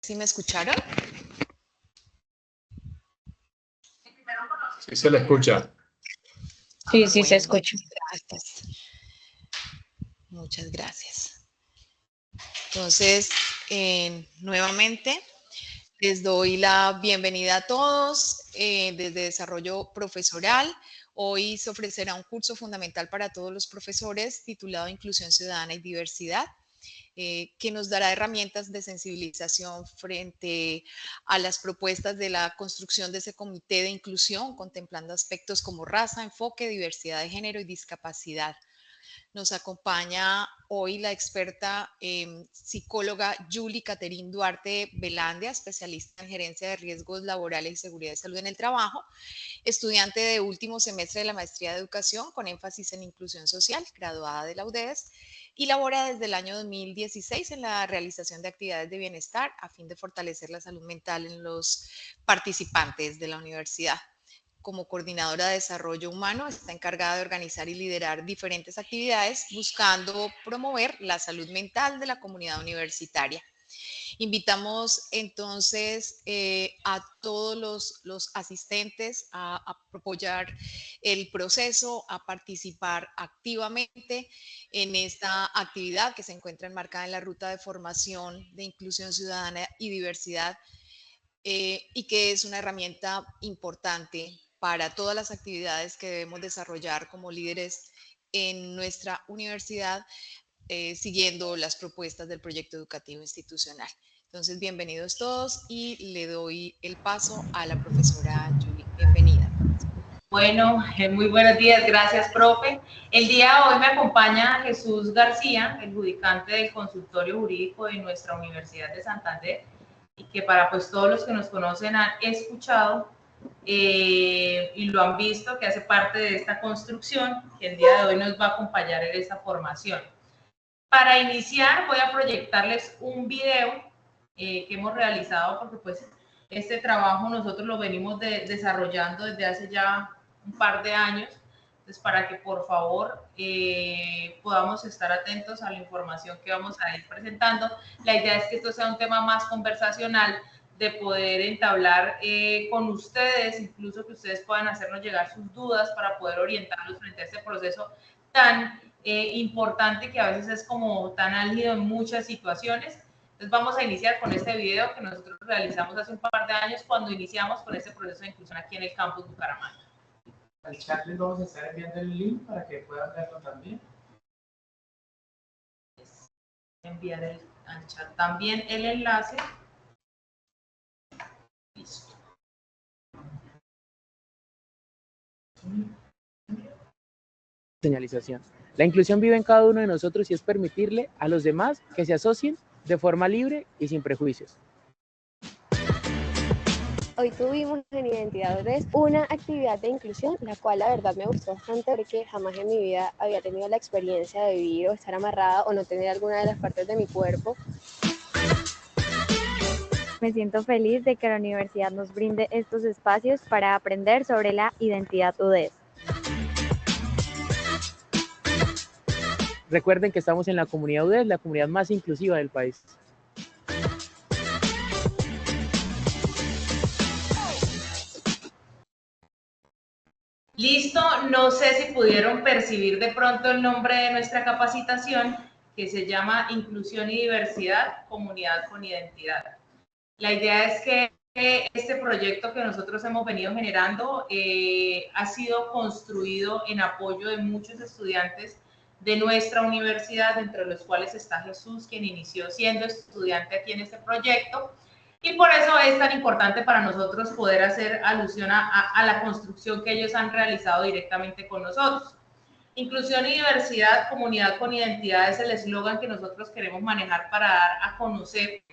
¿Sí me escucharon? Sí, se le escucha. Sí, sí, se escucha. Gracias. Muchas gracias. Entonces, nuevamente, les doy la bienvenida a todos desde Desarrollo Profesoral. Hoy se ofrecerá un curso fundamental para todos los profesores titulado Inclusión Ciudadana y Diversidad, que nos dará herramientas de sensibilización frente a las propuestas de la construcción de ese comité de inclusión, contemplando aspectos como raza, enfoque, diversidad de género y discapacidad. Nos acompaña hoy la experta psicóloga Julie Caterín Duarte Velandia, especialista en gerencia de riesgos laborales y seguridad y salud en el trabajo, estudiante de último semestre de la maestría de educación con énfasis en inclusión social, graduada de la UDES, y labora desde el año 2016 en la realización de actividades de bienestar a fin de fortalecer la salud mental en los participantes de la universidad. Como coordinadora de desarrollo humano, está encargada de organizar y liderar diferentes actividades buscando promover la salud mental de la comunidad universitaria. Invitamos entonces a todos los asistentes a apoyar el proceso, a participar activamente en esta actividad que se encuentra enmarcada en la ruta de formación de inclusión ciudadana y diversidad y que es una herramienta importante para todas las actividades que debemos desarrollar como líderes en nuestra universidad, siguiendo las propuestas del proyecto educativo institucional. Entonces, bienvenidos todos y le doy el paso a la profesora Julie. Bienvenida. Bueno, muy buenos días, gracias, profe. El día de hoy me acompaña Jesús García, el judicante del consultorio jurídico de nuestra Universidad de Santander, y que para pues todos los que nos conocen han escuchado y lo han visto, que hace parte de esta construcción, que el día de hoy nos va a acompañar en esta formación. Para iniciar voy a proyectarles un video que hemos realizado, porque pues este trabajo nosotros lo venimos desarrollando desde hace ya un par de años. Entonces, para que por favor podamos estar atentos a la información que vamos a ir presentando. La idea es que esto sea un tema más conversacional, de poder entablar con ustedes, incluso que ustedes puedan hacernos llegar sus dudas para poder orientarlos frente a este proceso tan importante, que a veces es como tan álgido en muchas situaciones. Entonces vamos a iniciar con este video que nosotros realizamos hace un par de años cuando iniciamos con este proceso de inclusión aquí en el campus Bucaramanga. Al chat les vamos a estar enviando el link para que puedan verlo también. Enviar al chat también el enlace. Listo. Señalización. La inclusión vive en cada uno de nosotros y es permitirle a los demás que se asocien de forma libre y sin prejuicios. Hoy tuvimos en Identidad UDES una actividad de inclusión, la cual la verdad me gustó bastante porque jamás en mi vida había tenido la experiencia de vivir o estar amarrada o no tener alguna de las partes de mi cuerpo. Me siento feliz de que la universidad nos brinde estos espacios para aprender sobre la identidad UDES. Recuerden que estamos en la comunidad UDES, la comunidad más inclusiva del país. Listo, no sé si pudieron percibir de pronto el nombre de nuestra capacitación, que se llama Inclusión y Diversidad, Comunidad con Identidad. La idea es que este proyecto que nosotros hemos venido generando ha sido construido en apoyo de muchos estudiantes de nuestra universidad, entre los cuales está Jesús, quien inició siendo estudiante aquí en este proyecto. Y por eso es tan importante para nosotros poder hacer alusión a la construcción que ellos han realizado directamente con nosotros. Inclusión y diversidad, comunidad con identidad es el eslogan que nosotros queremos manejar para dar a conocer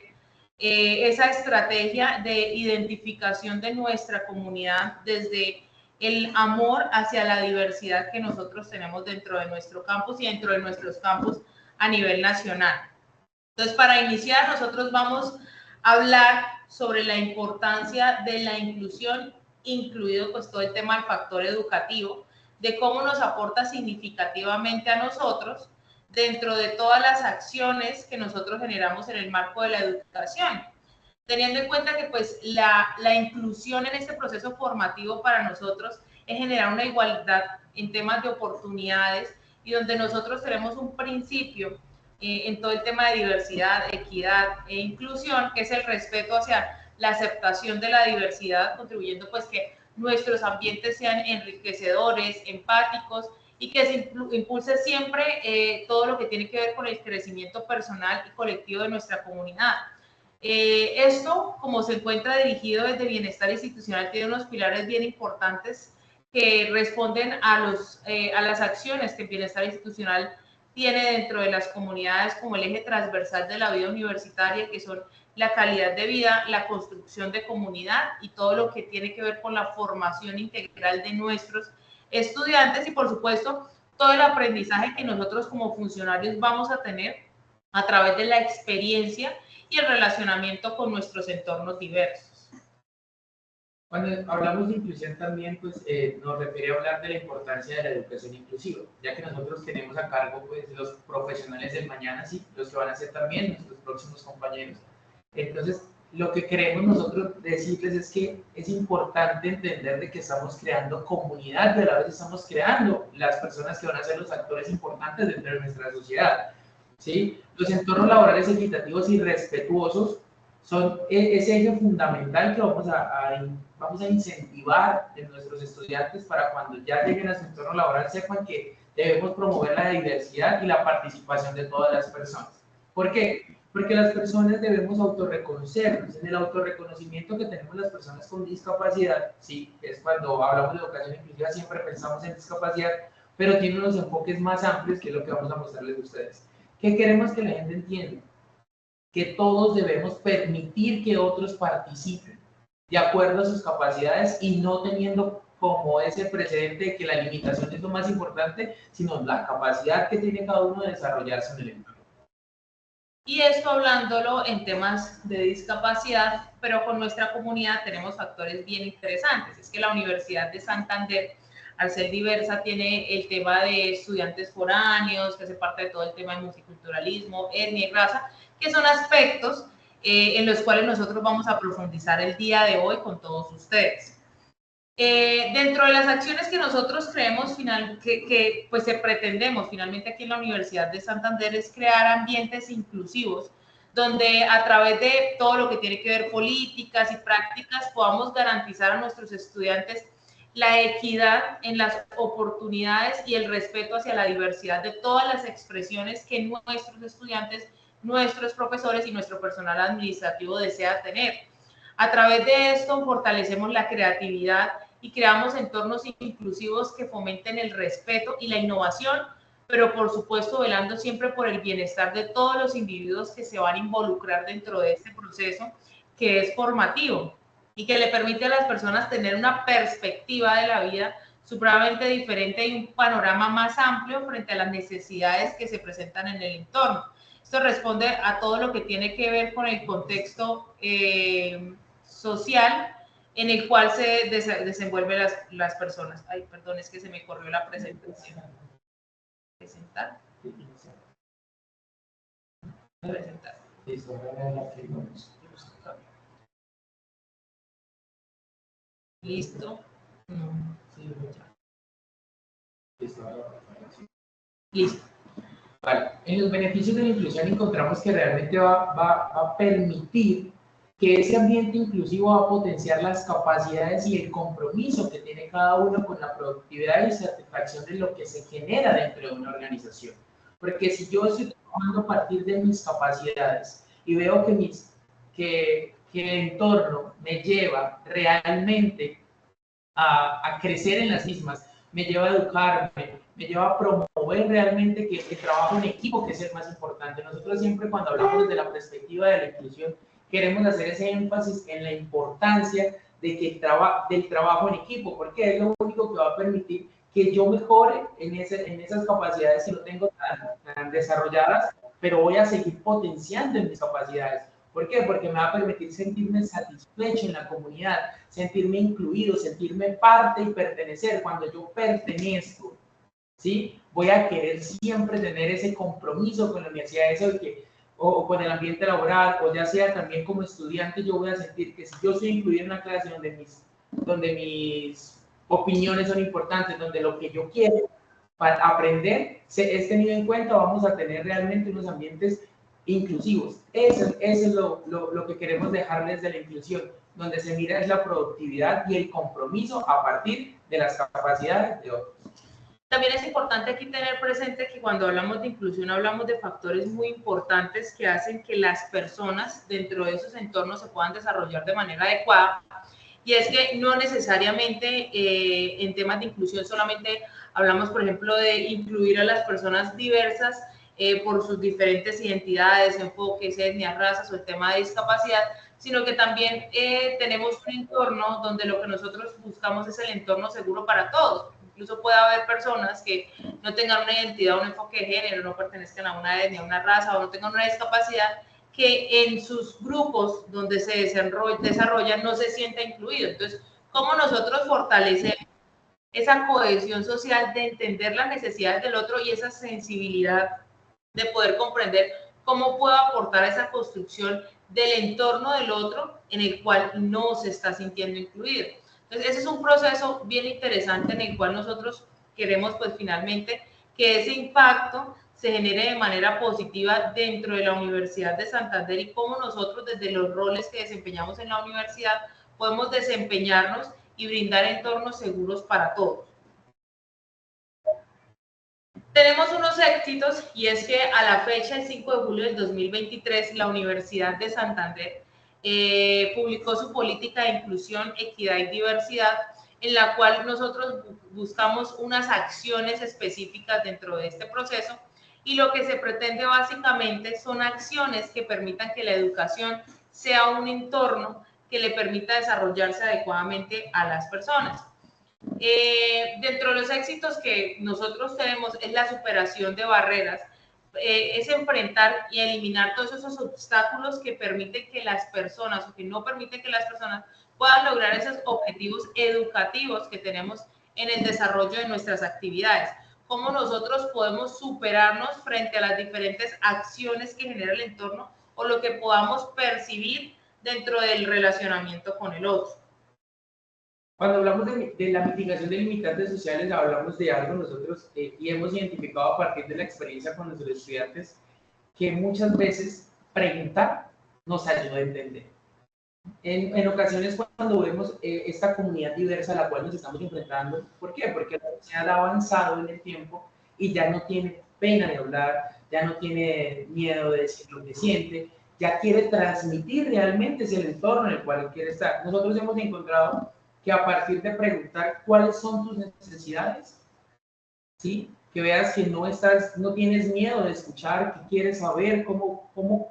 esa estrategia de identificación de nuestra comunidad desde el amor hacia la diversidad que nosotros tenemos dentro de nuestro campus y dentro de nuestros campus a nivel nacional. Entonces, para iniciar, nosotros vamos a hablar sobre la importancia de la inclusión, incluido pues todo el tema del factor educativo, de cómo nos aporta significativamente a nosotros dentro de todas las acciones que nosotros generamos en el marco de la educación. teniendo en cuenta que pues la inclusión en este proceso formativo para nosotros es generar una igualdad en temas de oportunidades y donde nosotros tenemos un principio en todo el tema de diversidad, equidad e inclusión, que es el respeto hacia la aceptación de la diversidad, contribuyendo pues que nuestros ambientes sean enriquecedores, empáticos y que se impulse siempre todo lo que tiene que ver con el crecimiento personal y colectivo de nuestra comunidad. Esto, como se encuentra dirigido desde bienestar institucional, tiene unos pilares bien importantes que responden a las acciones que el bienestar institucional tiene dentro de las comunidades como el eje transversal de la vida universitaria, que son la calidad de vida, la construcción de comunidad y todo lo que tiene que ver con la formación integral de nuestros estudiantes y, por supuesto, todo el aprendizaje que nosotros como funcionarios vamos a tener a través de la experiencia y el relacionamiento con nuestros entornos diversos. Cuando hablamos de inclusión también, pues nos refiere a hablar de la importancia de la educación inclusiva, ya que nosotros tenemos a cargo pues los profesionales del mañana, sí, los que van a ser también nuestros próximos compañeros. Entonces, lo que queremos nosotros decirles es que es importante entender de que estamos creando comunidad, pero a la vez estamos creando las personas que van a ser los actores importantes dentro de nuestra sociedad, ¿sí? Los entornos laborales equitativos y respetuosos son ese eje fundamental que vamos a incentivar en nuestros estudiantes para cuando ya lleguen a su entorno laboral sepan que debemos promover la diversidad y la participación de todas las personas. ¿Por qué? Porque las personas debemos autorreconocernos. En el autorreconocimiento que tenemos las personas con discapacidad, sí, es cuando hablamos de educación inclusiva siempre pensamos en discapacidad, pero tiene unos enfoques más amplios que es lo que vamos a mostrarles a ustedes. ¿Qué queremos que la gente entienda? Que todos debemos permitir que otros participen de acuerdo a sus capacidades y no teniendo como ese precedente de que la limitación es lo más importante, sino la capacidad que tiene cada uno de desarrollarse en el entorno. Y esto hablándolo en temas de discapacidad, pero con nuestra comunidad tenemos factores bien interesantes. Es que la Universidad de Santander, al ser diversa, tiene el tema de estudiantes foráneos, que hace parte de todo el tema de multiculturalismo, etnia y raza, que son aspectos en los cuales nosotros vamos a profundizar el día de hoy con todos ustedes. Dentro de las acciones que nosotros creemos pues pretendemos finalmente aquí en la Universidad de Santander es crear ambientes inclusivos donde a través de todo lo que tiene que ver políticas y prácticas podamos garantizar a nuestros estudiantes la equidad en las oportunidades y el respeto hacia la diversidad de todas las expresiones que nuestros estudiantes, nuestros profesores y nuestro personal administrativo desea tener. A través de esto fortalecemos la creatividad y creamos entornos inclusivos que fomenten el respeto y la innovación, pero por supuesto velando siempre por el bienestar de todos los individuos que se van a involucrar dentro de este proceso que es formativo y que le permite a las personas tener una perspectiva de la vida supremamente diferente y un panorama más amplio frente a las necesidades que se presentan en el entorno. Esto responde a todo lo que tiene que ver con el contexto social en el cual se desenvuelven las personas. Ay, perdón, es que se me corrió la presentación. Presentar. Presentar. Listo. Listo. Vale. En los beneficios de la inclusión encontramos que realmente va a permitir que ese ambiente inclusivo va a potenciar las capacidades y el compromiso que tiene cada uno con la productividad y satisfacción de lo que se genera dentro de una organización. Porque si yo estoy trabajando a partir de mis capacidades y veo que el entorno me lleva realmente a crecer en las mismas, me lleva a educarme, me lleva a promover realmente que el trabajo en equipo, que es el más importante. Nosotros siempre cuando hablamos desde la perspectiva de la inclusión, queremos hacer ese énfasis en la importancia de que del trabajo en equipo, porque es lo único que va a permitir que yo mejore en esas capacidades que no tengo tan desarrolladas, pero voy a seguir potenciando en mis capacidades. ¿Por qué? Porque me va a permitir sentirme satisfecho en la comunidad, sentirme incluido, sentirme parte y pertenecer. Cuando yo pertenezco, ¿sí? Voy a querer siempre tener ese compromiso con la universidad, eso de que o con el ambiente laboral, o ya sea también como estudiante, yo voy a sentir que si yo soy incluido en una clase donde mis opiniones son importantes, donde lo que yo quiero para aprender es tenido en cuenta, vamos a tener realmente unos ambientes inclusivos. Eso es lo que queremos dejarles de la inclusión, donde se mira es la productividad y el compromiso a partir de las capacidades de otros. También es importante aquí tener presente que cuando hablamos de inclusión hablamos de factores muy importantes que hacen que las personas dentro de esos entornos se puedan desarrollar de manera adecuada. Y es que no necesariamente en temas de inclusión solamente hablamos, por ejemplo, de incluir a las personas diversas por sus diferentes identidades, enfoques, etnias, razas o el tema de discapacidad, sino que también tenemos un entorno donde lo que nosotros buscamos es el entorno seguro para todos. Incluso puede haber personas que no tengan una identidad, un enfoque de género, no pertenezcan a una etnia, a una raza o no tengan una discapacidad, que en sus grupos donde se desarrollan no se sienta incluido. Entonces, ¿cómo nosotros fortalecemos esa cohesión social de entender las necesidades del otro y esa sensibilidad de poder comprender cómo puedo aportar a esa construcción del entorno del otro en el cual no se está sintiendo incluido? Entonces, ese es un proceso bien interesante en el cual nosotros queremos, pues, finalmente que ese impacto se genere de manera positiva dentro de la Universidad de Santander y cómo nosotros desde los roles que desempeñamos en la universidad podemos desempeñarnos y brindar entornos seguros para todos. Tenemos unos éxitos y es que a la fecha, el 5 de julio del 2023, la Universidad de Santander publicó su política de inclusión, equidad y diversidad, en la cual nosotros buscamos unas acciones específicas dentro de este proceso y lo que se pretende básicamente son acciones que permitan que la educación sea un entorno que le permita desarrollarse adecuadamente a las personas. Dentro de los éxitos que nosotros tenemos es la superación de barreras, es enfrentar y eliminar todos esos obstáculos que permiten que las personas o que no permiten que las personas puedan lograr esos objetivos educativos que tenemos en el desarrollo de nuestras actividades. Cómo nosotros podemos superarnos frente a las diferentes acciones que genera el entorno o lo que podamos percibir dentro del relacionamiento con el otro. Cuando hablamos de la mitigación de limitantes sociales, hablamos de algo nosotros y hemos identificado a partir de la experiencia con nuestros estudiantes que muchas veces preguntar nos ayuda a entender. En ocasiones cuando vemos esta comunidad diversa a la cual nos estamos enfrentando, ¿por qué? Porque la sociedad ha avanzado en el tiempo y ya no tiene pena de hablar, ya no tiene miedo de decir lo que siente, ya quiere transmitir realmente ese entorno en el cual quiere estar. Nosotros hemos encontrado que a partir de preguntar cuáles son tus necesidades, ¿sí? Que veas que no tienes miedo de escuchar, que quieres saber cómo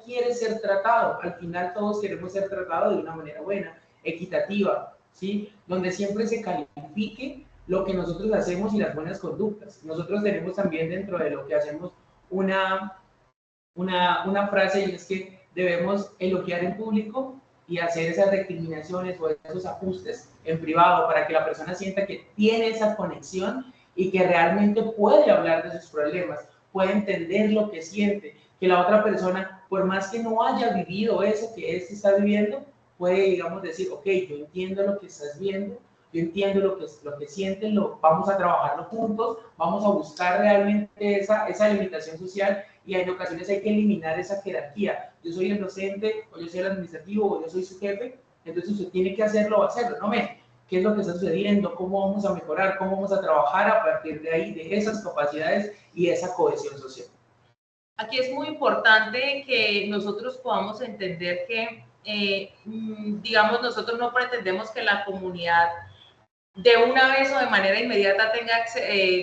quieres ser tratado. Al final todos queremos ser tratados de una manera buena, equitativa, ¿sí? Donde siempre se califique lo que nosotros hacemos y las buenas conductas. Nosotros tenemos también dentro de lo que hacemos una frase y es que debemos elogiar en público y hacer esas recriminaciones o esos ajustes en privado para que la persona sienta que tiene esa conexión y que realmente puede hablar de sus problemas, puede entender lo que siente, que la otra persona, por más que no haya vivido eso que él está viviendo, puede, digamos, decir, ok, yo entiendo lo que estás viendo, yo entiendo lo que sienten, vamos a trabajarlo juntos, vamos a buscar realmente esa limitación social y en ocasiones hay que eliminar esa jerarquía. Yo soy el docente, o yo soy el administrativo, o yo soy su jefe, entonces usted tiene que hacerlo o hacerlo, ¿no? ¿Qué es lo que está sucediendo? ¿Cómo vamos a mejorar? ¿Cómo vamos a trabajar a partir de ahí, de esas capacidades y esa cohesión social? Aquí es muy importante que nosotros podamos entender que, digamos, nosotros no pretendemos que la comunidad de una vez o de manera inmediata tenga,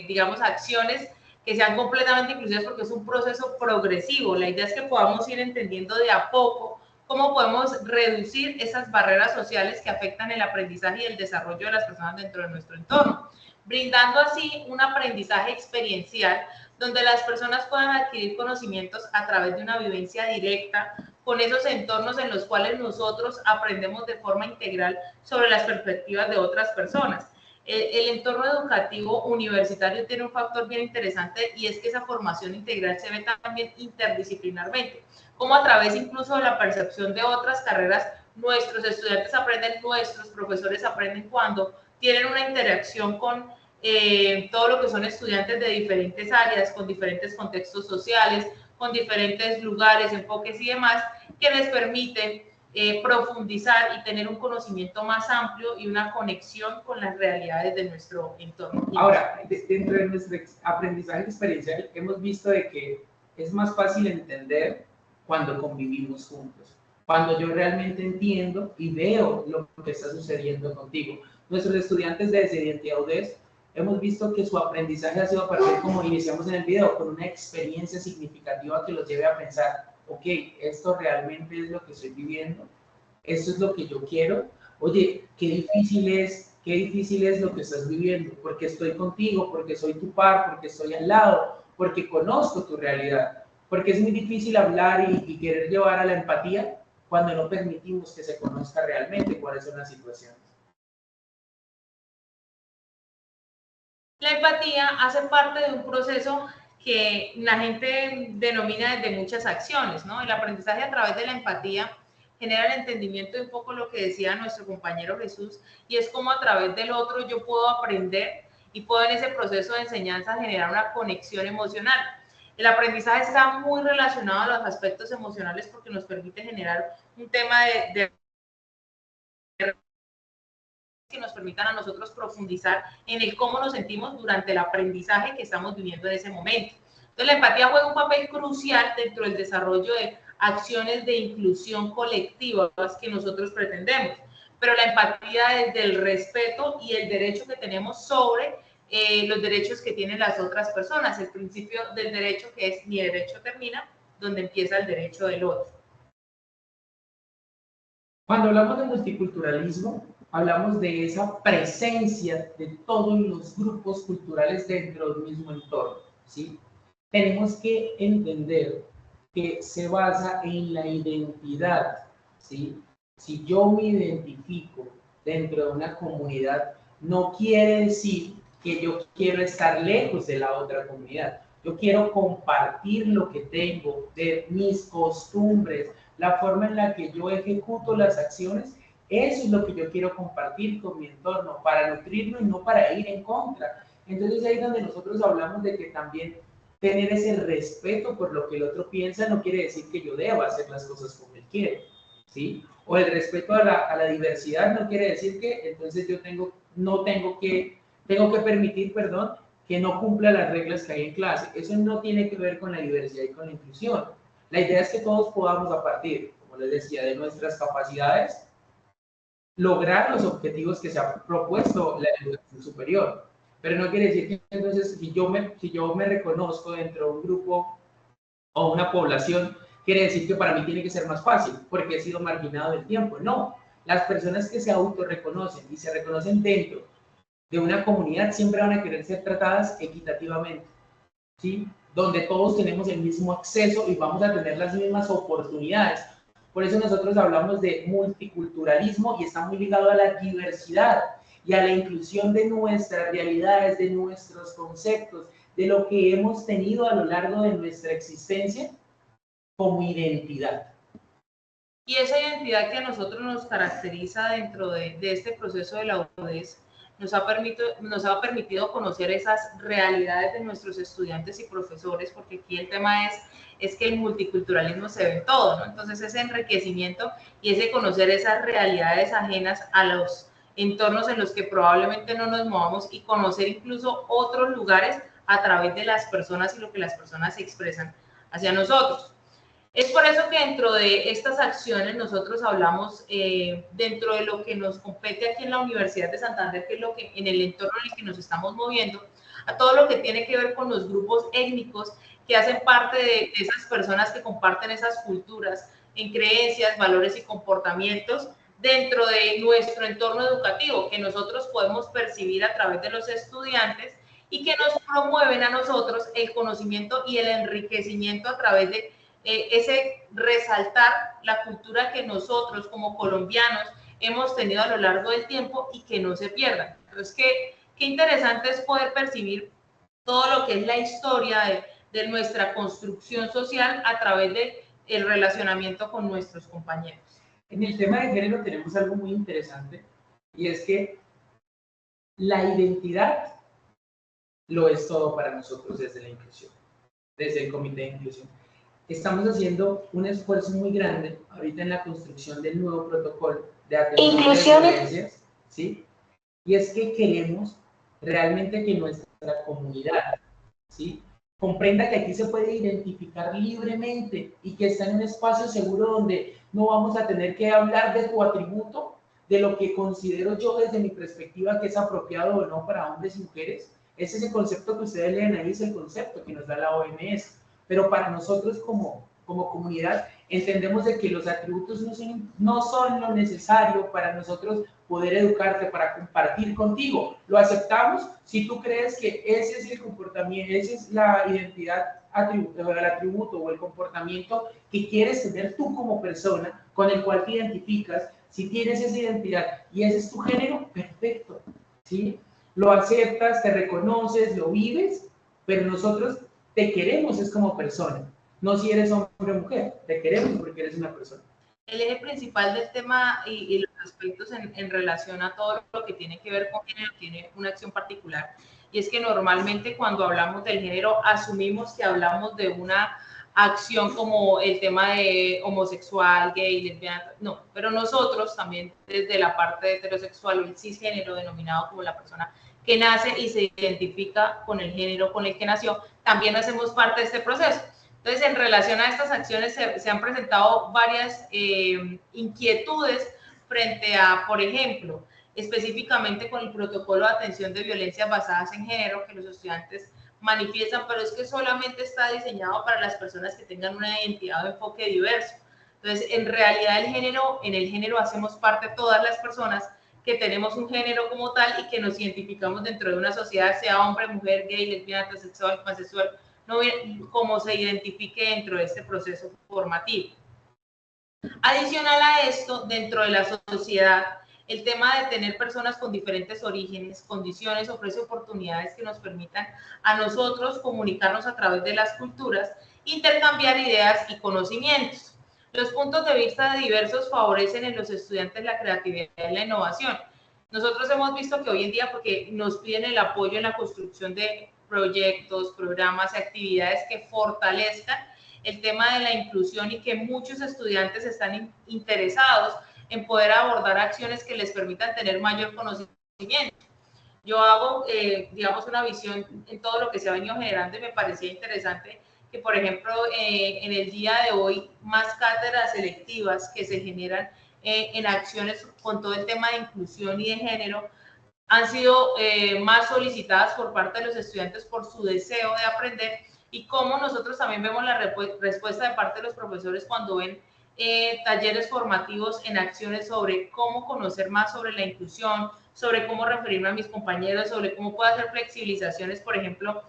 digamos, acciones que sean completamente inclusivas porque es un proceso progresivo. La idea es que podamos ir entendiendo de a poco cómo podemos reducir esas barreras sociales que afectan el aprendizaje y el desarrollo de las personas dentro de nuestro entorno, brindando así un aprendizaje experiencial donde las personas puedan adquirir conocimientos a través de una vivencia directa con esos entornos en los cuales nosotros aprendemos de forma integral sobre las perspectivas de otras personas. El entorno educativo universitario tiene un factor bien interesante y es que esa formación integral se ve también interdisciplinarmente, como a través incluso de la percepción de otras carreras, nuestros estudiantes aprenden, nuestros profesores aprenden cuando tienen una interacción con todo lo que son estudiantes de diferentes áreas, con diferentes contextos sociales, con diferentes lugares, enfoques y demás, que les permiten profundizar y tener un conocimiento más amplio y una conexión con las realidades de nuestro entorno. Ahora, dentro de nuestro aprendizaje experiencial, hemos visto de que es más fácil entender cuando convivimos juntos, cuando yo realmente entiendo y veo lo que está sucediendo contigo. Nuestros estudiantes de Identidad UDES hemos visto que su aprendizaje ha sido a partir, como iniciamos en el video, con una experiencia significativa que los lleve a pensar, ok, esto realmente es lo que estoy viviendo, esto es lo que yo quiero. Oye, qué difícil es lo que estás viviendo, porque estoy contigo, porque soy tu par, porque estoy al lado, porque conozco tu realidad, porque es muy difícil hablar y querer llevar a la empatía cuando no permitimos que se conozca realmente cuáles son las situaciones. La empatía hace parte de un proceso que la gente denomina desde muchas acciones, ¿no? El aprendizaje a través de la empatía genera el entendimiento de un poco lo que decía nuestro compañero Jesús, y es como a través del otro yo puedo aprender y puedo en ese proceso de enseñanza generar una conexión emocional. El aprendizaje está muy relacionado a los aspectos emocionales porque nos permite generar un tema de que nos permitan a nosotros profundizar en el cómo nos sentimos durante el aprendizaje que estamos viviendo en ese momento. Entonces, la empatía juega un papel crucial dentro del desarrollo de acciones de inclusión colectiva que nosotros pretendemos, pero la empatía desde el respeto y el derecho que tenemos sobre los derechos que tienen las otras personas, el principio del derecho que es mi derecho termina donde empieza el derecho del otro. Cuando hablamos de multiculturalismo, hablamos de esa presencia de todos los grupos culturales dentro del mismo entorno, ¿sí? Tenemos que entender que se basa en la identidad, ¿sí? Si yo me identifico dentro de una comunidad, no quiere decir que yo quiero estar lejos de la otra comunidad. Yo quiero compartir lo que tengo, de mis costumbres, la forma en la que yo ejecuto las acciones. Eso es lo que yo quiero compartir con mi entorno, para nutrirlo y no para ir en contra. Entonces ahí es donde nosotros hablamos de que también tener ese respeto por lo que el otro piensa no quiere decir que yo deba hacer las cosas como él quiere, ¿sí? O el respeto a la diversidad no quiere decir que entonces yo tengo que permitir, que no cumpla las reglas que hay en clase. Eso no tiene que ver con la diversidad y con la inclusión. La idea es que todos podamos, a partir, como les decía, de nuestras capacidades, lograr los objetivos que se ha propuesto la educación superior. Pero no quiere decir que entonces si yo me reconozco dentro de un grupo o una población, quiere decir que para mí tiene que ser más fácil porque he sido marginado del tiempo. No, las personas que se autorreconocen y se reconocen dentro de una comunidad siempre van a querer ser tratadas equitativamente, ¿sí? Donde todos tenemos el mismo acceso y vamos a tener las mismas oportunidades. Por eso nosotros hablamos de multiculturalismo y está muy ligado a la diversidad y a la inclusión de nuestras realidades, de nuestros conceptos, de lo que hemos tenido a lo largo de nuestra existencia como identidad. Y esa identidad que a nosotros nos caracteriza dentro de este proceso de la UDES nos ha permitido conocer esas realidades de nuestros estudiantes y profesores, porque aquí el tema es que el multiculturalismo se ve en todo, ¿no? Entonces ese enriquecimiento y ese conocer esas realidades ajenas a los entornos en los que probablemente no nos movamos y conocer incluso otros lugares a través de las personas y lo que las personas expresan hacia nosotros. Es por eso que dentro de estas acciones nosotros hablamos dentro de lo que nos compete aquí en la Universidad de Santander, que es lo que en el entorno en el que nos estamos moviendo, a todo lo que tiene que ver con los grupos étnicos que hacen parte de esas personas que comparten esas culturas en creencias, valores y comportamientos dentro de nuestro entorno educativo, que nosotros podemos percibir a través de los estudiantes y que nos promueven a nosotros el conocimiento y el enriquecimiento a través de ese resaltar la cultura que nosotros como colombianos hemos tenido a lo largo del tiempo y que no se pierdan. Entonces, que qué interesante es poder percibir todo lo que es la historia de nuestra construcción social a través del relacionamiento con nuestros compañeros. En el tema de género tenemos algo muy interesante, y es que la identidad lo es todo para nosotros desde la inclusión, desde el Comité de Inclusión. Estamos haciendo un esfuerzo muy grande ahorita en la construcción del nuevo protocolo de atención de violencias, ¿sí? Y es que queremos realmente que nuestra comunidad, ¿sí?, comprenda que aquí se puede identificar libremente y que está en un espacio seguro donde no vamos a tener que hablar de tu atributo, de lo que considero yo desde mi perspectiva que es apropiado o no para hombres y mujeres. Ese es el concepto que ustedes leen ahí, es el concepto que nos da la OMS. Pero para nosotros como comunidad entendemos de que los atributos no son lo necesario para nosotros poder educarte, para compartir contigo. Lo aceptamos si tú crees que ese es el comportamiento, esa es la identidad, el atributo o el comportamiento que quieres tener tú como persona, con el cual te identificas. Si tienes esa identidad y ese es tu género, perfecto, ¿sí? Lo aceptas, te reconoces, lo vives, pero nosotros te queremos es como persona, no si eres hombre o mujer, te queremos porque eres una persona. El eje principal del tema y los aspectos en relación a todo lo que tiene que ver con género tiene una acción particular, y es que normalmente cuando hablamos del género asumimos que hablamos de una acción como el tema de homosexual, gay, lesbiana, no, pero nosotros también desde la parte heterosexual o el cisgénero, denominado como la persona que nace y se identifica con el género con el que nació, también hacemos parte de este proceso. Entonces, en relación a estas acciones se han presentado varias inquietudes frente a, por ejemplo, específicamente con el protocolo de atención de violencias basadas en género que los estudiantes manifiestan, pero es que solamente está diseñado para las personas que tengan una identidad o enfoque diverso. Entonces, en realidad en el género hacemos parte todas las personas que tenemos un género como tal y que nos identificamos dentro de una sociedad, sea hombre, mujer, gay, lesbiana, transexual, pansexual, no, como se identifique dentro de este proceso formativo. Adicional a esto, dentro de la sociedad, el tema de tener personas con diferentes orígenes, condiciones, ofrece oportunidades que nos permitan a nosotros comunicarnos a través de las culturas, intercambiar ideas y conocimientos. Los puntos de vista diversos favorecen en los estudiantes la creatividad y la innovación. Nosotros hemos visto que hoy en día, porque nos piden el apoyo en la construcción de proyectos, programas y actividades que fortalezcan el tema de la inclusión y que muchos estudiantes están interesados en poder abordar acciones que les permitan tener mayor conocimiento. Yo hago, digamos, una visión en todo lo que se ha venido generando y me parecía interesante que, por ejemplo, en el día de hoy, más cátedras selectivas que se generan en acciones con todo el tema de inclusión y de género han sido más solicitadas por parte de los estudiantes por su deseo de aprender, y cómo nosotros también vemos la respuesta de parte de los profesores cuando ven talleres formativos en acciones sobre cómo conocer más sobre la inclusión, sobre cómo referirme a mis compañeros, sobre cómo puedo hacer flexibilizaciones, por ejemplo,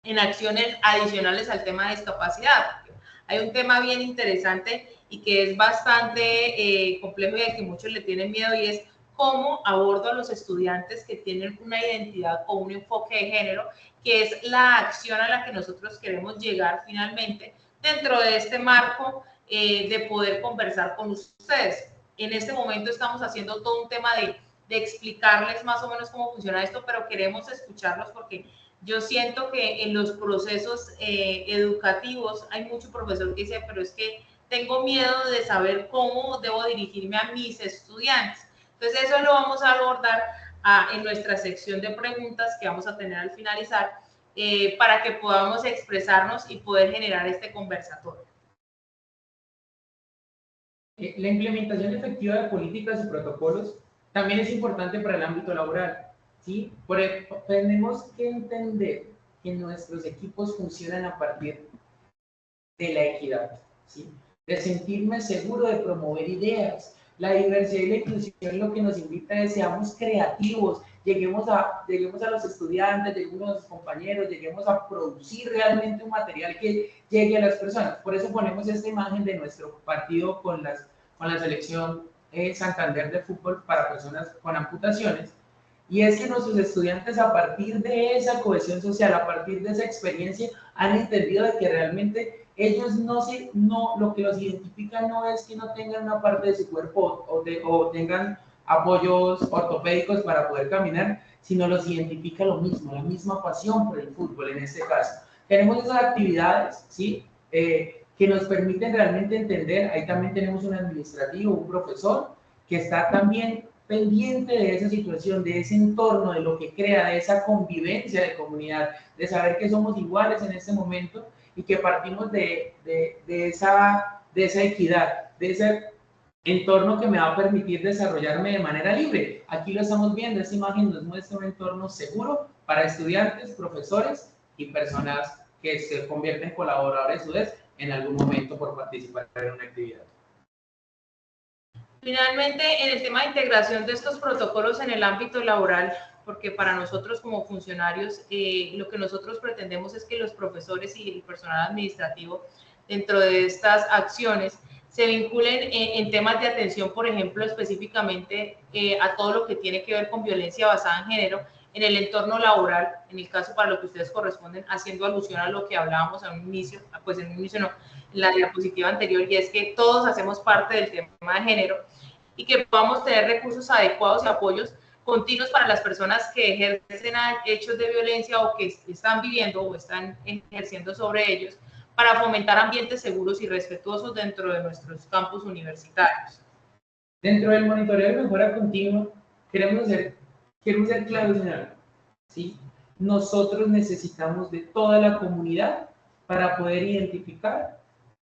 en acciones adicionales al tema de discapacidad. Hay un tema bien interesante y que es bastante complejo y al que muchos le tienen miedo, y es cómo abordo a los estudiantes que tienen una identidad o un enfoque de género, que es la acción a la que nosotros queremos llegar finalmente dentro de este marco de poder conversar con ustedes. En este momento estamos haciendo todo un tema de explicarles más o menos cómo funciona esto, pero queremos escucharlos porque yo siento que en los procesos educativos hay mucho profesor que dice, pero es que tengo miedo de saber cómo debo dirigirme a mis estudiantes. Entonces eso lo vamos a abordar en nuestra sección de preguntas que vamos a tener al finalizar para que podamos expresarnos y poder generar este conversatorio. La implementación efectiva de políticas y protocolos también es importante para el ámbito laboral, ¿sí? Tenemos que entender que nuestros equipos funcionan a partir de la equidad, ¿sí? De sentirme seguro de promover ideas. La diversidad y la inclusión lo que nos invita es seamos creativos, lleguemos a los estudiantes, lleguemos a los compañeros, lleguemos a producir realmente un material que llegue a las personas. Por eso ponemos esta imagen de nuestro partido con la selección Santander de fútbol para personas con amputaciones. Y es que nuestros estudiantes, a partir de esa cohesión social, a partir de esa experiencia, han entendido de que realmente ellos no, lo que los identifica no es que no tengan una parte de su cuerpo o tengan apoyos ortopédicos para poder caminar, sino los identifica lo mismo, la misma pasión por el fútbol en este caso. Tenemos esas actividades, ¿sí? Que nos permiten realmente entender. Ahí también tenemos un administrativo, un profesor, que está también pendiente de esa situación, de ese entorno, de lo que crea, de esa convivencia de comunidad, de saber que somos iguales en este momento y que partimos de esa equidad, de ese entorno que me va a permitir desarrollarme de manera libre. Aquí lo estamos viendo, esta imagen nos muestra un entorno seguro para estudiantes, profesores y personas que se convierten en colaboradores UDES en algún momento por participar en una actividad. Finalmente, en el tema de integración de estos protocolos en el ámbito laboral, porque para nosotros como funcionarios, lo que nosotros pretendemos es que los profesores y el personal administrativo dentro de estas acciones se vinculen en temas de atención, por ejemplo, específicamente a todo lo que tiene que ver con violencia basada en género en el entorno laboral, en el caso para lo que ustedes corresponden, haciendo alusión a lo que hablábamos en un inicio, pues en un inicio no, en la diapositiva anterior, y es que todos hacemos parte del tema de género y que podamos tener recursos adecuados y apoyos continuos para las personas que ejercen hechos de violencia o que están viviendo o están ejerciendo sobre ellos, para fomentar ambientes seguros y respetuosos dentro de nuestros campus universitarios. Dentro del monitoreo de mejora continua, queremos ser claros en algo, ¿sí? Nosotros necesitamos de toda la comunidad para poder identificar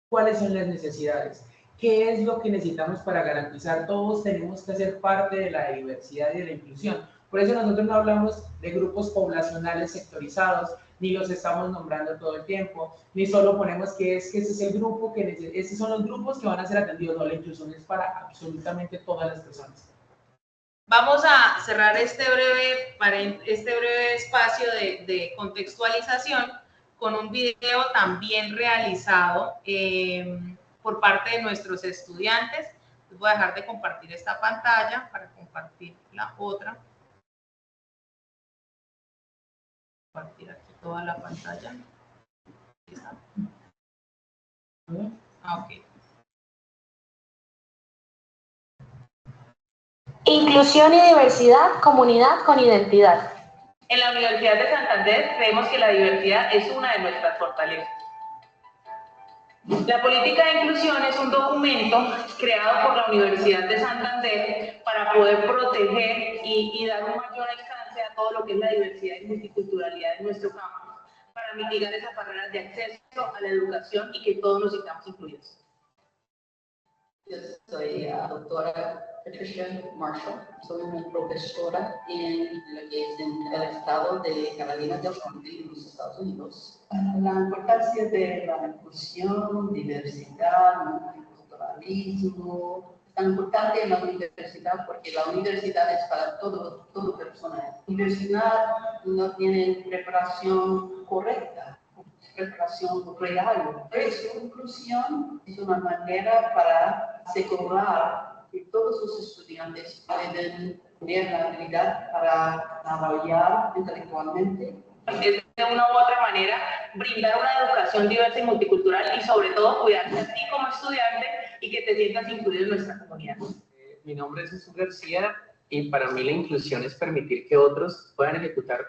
cuáles son las necesidades, qué es lo que necesitamos para garantizar. Todos tenemos que ser parte de la diversidad y de la inclusión. Por eso nosotros no hablamos de grupos poblacionales sectorizados, ni los estamos nombrando todo el tiempo, ni solo ponemos que ese es el grupo, esos son los grupos que van a ser atendidos. No, la inclusión es para absolutamente todas las personas. Vamos a cerrar este breve espacio de contextualización con un video también realizado por parte de nuestros estudiantes. Voy a dejar de compartir esta pantalla para compartir la otra. Compartir aquí toda la pantalla. Ok. Inclusión y diversidad, comunidad con identidad. En la Universidad de Santander creemos que la diversidad es una de nuestras fortalezas. La política de inclusión es un documento creado por la Universidad de Santander para poder proteger y dar un mayor alcance a todo lo que es la diversidad y multiculturalidad en nuestro campus, para mitigar esas barreras de acceso a la educación y que todos nos sintamos incluidos. Yo soy doctora Patricia Marshall, soy una profesora en lo que es en el estado de Carolina del Norte, en los Estados Unidos. La importancia de la inclusión, diversidad, multiculturalismo, es tan importante en la universidad porque la universidad es para todo persona. La universidad no tiene preparación correcta, preparación real. Eso, inclusión es una manera para asegurar que todos los estudiantes pueden tener la habilidad para desarrollar intelectualmente. Es de una u otra manera brindar una educación diversa y multicultural y sobre todo cuidarte a ti como estudiante y que te sientas incluido en nuestra comunidad. Mi nombre es Jesús García y para mí la inclusión es permitir que otros puedan ejecutar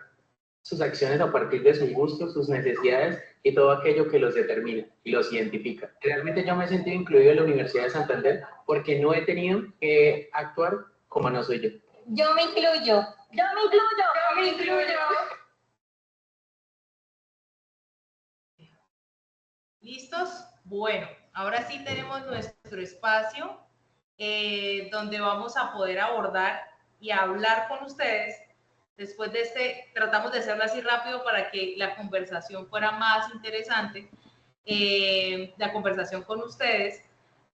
sus acciones a partir de sus gustos, sus necesidades y todo aquello que los determina y los identifica. Realmente yo me he sentido incluido en la Universidad de Santander porque no he tenido que actuar como no soy yo. Yo me incluyo. Yo me incluyo. Yo me incluyo. ¿Listos? Bueno, ahora sí tenemos nuestro espacio donde vamos a poder abordar y hablar con ustedes. Después de tratamos de hacerlo así rápido para que la conversación fuera más interesante, la conversación con ustedes,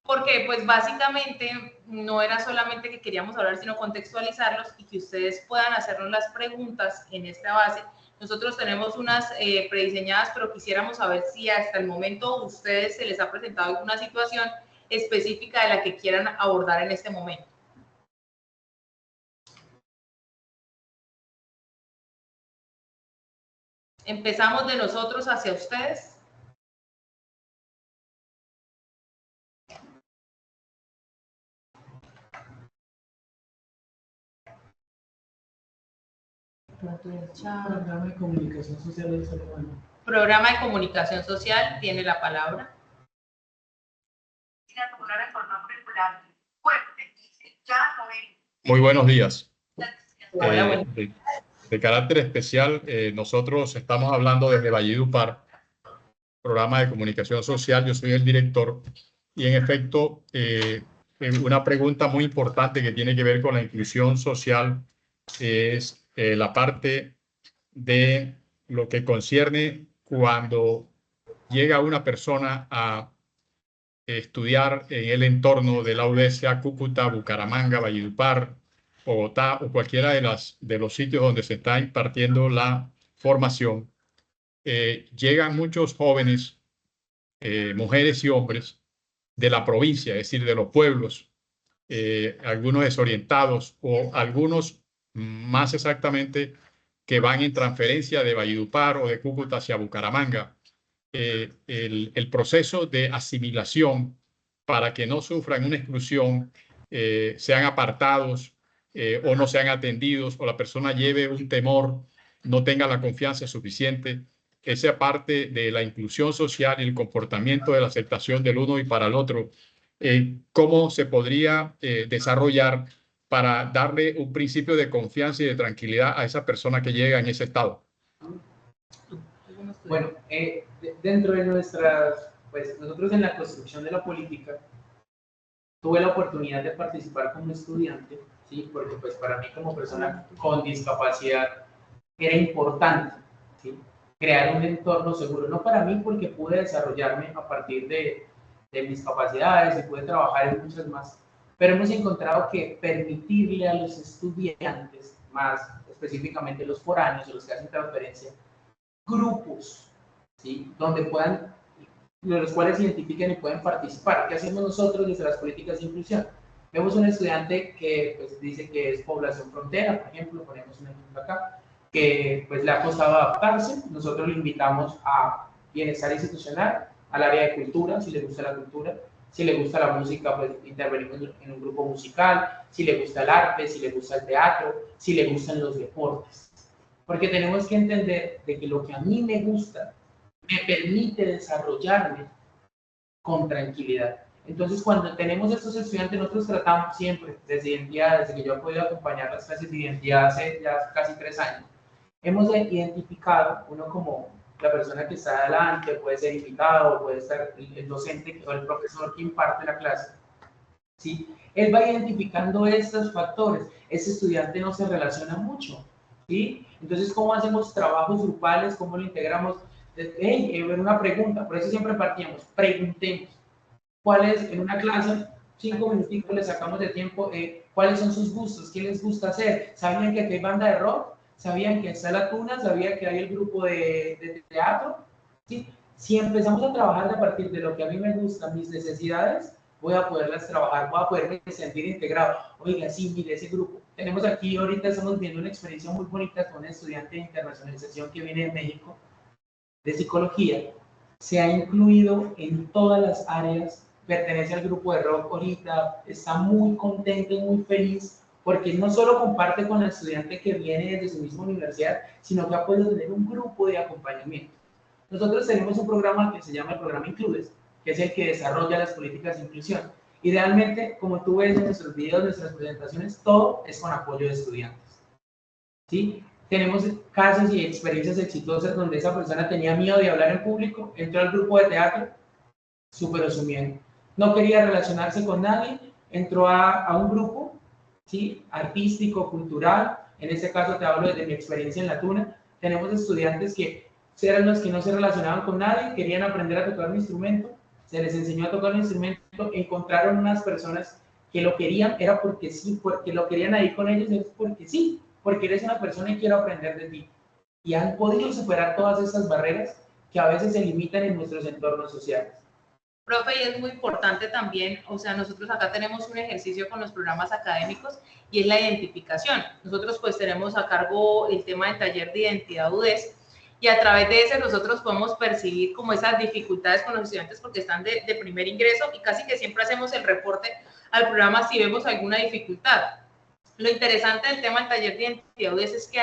porque pues básicamente no era solamente que queríamos hablar, sino contextualizarlos y que ustedes puedan hacernos las preguntas en esta base. Nosotros tenemos unas prediseñadas, pero quisiéramos saber si hasta el momento a ustedes se les ha presentado alguna situación específica de la que quieran abordar en este momento. Empezamos de nosotros hacia ustedes. Programa de comunicación social. Programa de comunicación social tiene la palabra. Muy buenos días. Hola, De carácter especial, nosotros estamos hablando desde Valledupar, programa de comunicación social. Yo soy el director y en efecto una pregunta muy importante que tiene que ver con la inclusión social es la parte de lo que concierne cuando llega una persona a estudiar en el entorno de la UDESA, Cúcuta, Bucaramanga, Valledupar, Bogotá o cualquiera de los sitios donde se está impartiendo la formación. Llegan muchos jóvenes, mujeres y hombres de la provincia, es decir, de los pueblos, algunos desorientados o algunos más exactamente que van en transferencia de Valledupar o de Cúcuta hacia Bucaramanga. El proceso de asimilación para que no sufran una exclusión, sean apartados o no sean atendidos, o la persona lleve un temor, no tenga la confianza suficiente. Esa parte de la inclusión social y el comportamiento de la aceptación del uno y para el otro, ¿cómo se podría desarrollar para darle un principio de confianza y de tranquilidad a esa persona que llega en ese estado? Bueno, dentro de nuestras, pues nosotros en la construcción de la política, tuve la oportunidad de participar como estudiante, ¿sí? Porque pues para mí como persona con discapacidad era importante, ¿sí? Crear un entorno seguro, no para mí porque pude desarrollarme a partir de mis capacidades y pude trabajar en muchas más, pero hemos encontrado que permitirle a los estudiantes, más específicamente los foráneos o los que hacen transferencia, grupos, ¿sí? Donde puedan, los cuales identifiquen y pueden participar. ¿Qué hacemos nosotros desde las políticas de inclusión? Vemos un estudiante que pues, dice que es población frontera, por ejemplo, ponemos un ejemplo acá, que pues le ha costado adaptarse. Nosotros lo invitamos a bienestar institucional, al área de cultura, si le gusta la cultura, si le gusta la música, pues intervenimos en un grupo musical, si le gusta el arte, si le gusta el teatro, si le gustan los deportes. Porque tenemos que entender de que lo que a mí me gusta me permite desarrollarme con tranquilidad. Entonces, cuando tenemos estos estudiantes, nosotros tratamos siempre, desde identidad, desde que yo he podido acompañar las clases de identidad hace ya casi 3 años, hemos identificado uno como la persona que está adelante, puede ser invitado, puede estar el docente o el profesor que imparte la clase, ¿sí? Él va identificando estos factores. Ese estudiante no se relaciona mucho, ¿sí? Entonces, ¿cómo hacemos trabajos grupales? ¿Cómo lo integramos? Una pregunta, por eso siempre partíamos, preguntemos. ¿Cuál es, en una clase, 5 minutitos le sacamos de tiempo, cuáles son sus gustos? ¿Qué les gusta hacer? ¿Sabían que aquí hay banda de rock? ¿Sabían que está la tuna? ¿Sabían que hay el grupo de teatro? ¿Sí? Si empezamos a trabajar a partir de lo que a mí me gusta, mis necesidades, voy a poderlas trabajar, voy a poderme sentir integrado. Oiga, sí, mire ese grupo. Tenemos aquí, ahorita estamos viendo una experiencia muy bonita con un estudiante de internacionalización que viene de México, de psicología. Se ha incluido en todas las áreas, pertenece al grupo de rock ahorita, está muy contento y muy feliz, porque no solo comparte con la estudiante que viene desde su misma universidad, sino que ha podido tener un grupo de acompañamiento. Nosotros tenemos un programa que se llama el programa Includes, que es el que desarrolla las políticas de inclusión. Idealmente, como tú ves en nuestros videos, nuestras presentaciones, todo es con apoyo de estudiantes, ¿sí? Tenemos casos y experiencias exitosas donde esa persona tenía miedo de hablar en público, entró al grupo de teatro, superó su miedo. No quería relacionarse con nadie, entró a un grupo, ¿sí? Artístico, cultural. En este caso te hablo de mi experiencia en la Tuna. Tenemos estudiantes que eran los que no se relacionaban con nadie, querían aprender a tocar un instrumento, se les enseñó a tocar un instrumento, encontraron unas personas que lo querían, era porque sí, porque lo querían ahí con ellos, es porque sí, porque eres una persona y quiero aprender de ti. Y han podido superar todas esas barreras que a veces se limitan en nuestros entornos sociales. Profe, y es muy importante también, o sea, nosotros acá tenemos un ejercicio con los programas académicos y es la identificación. Nosotros pues tenemos a cargo el tema del taller de identidad UDES y a través de ese nosotros podemos percibir como esas dificultades con los estudiantes porque están de primer ingreso y casi que siempre hacemos el reporte al programa si vemos alguna dificultad. Lo interesante del tema del taller de identidad UDES es que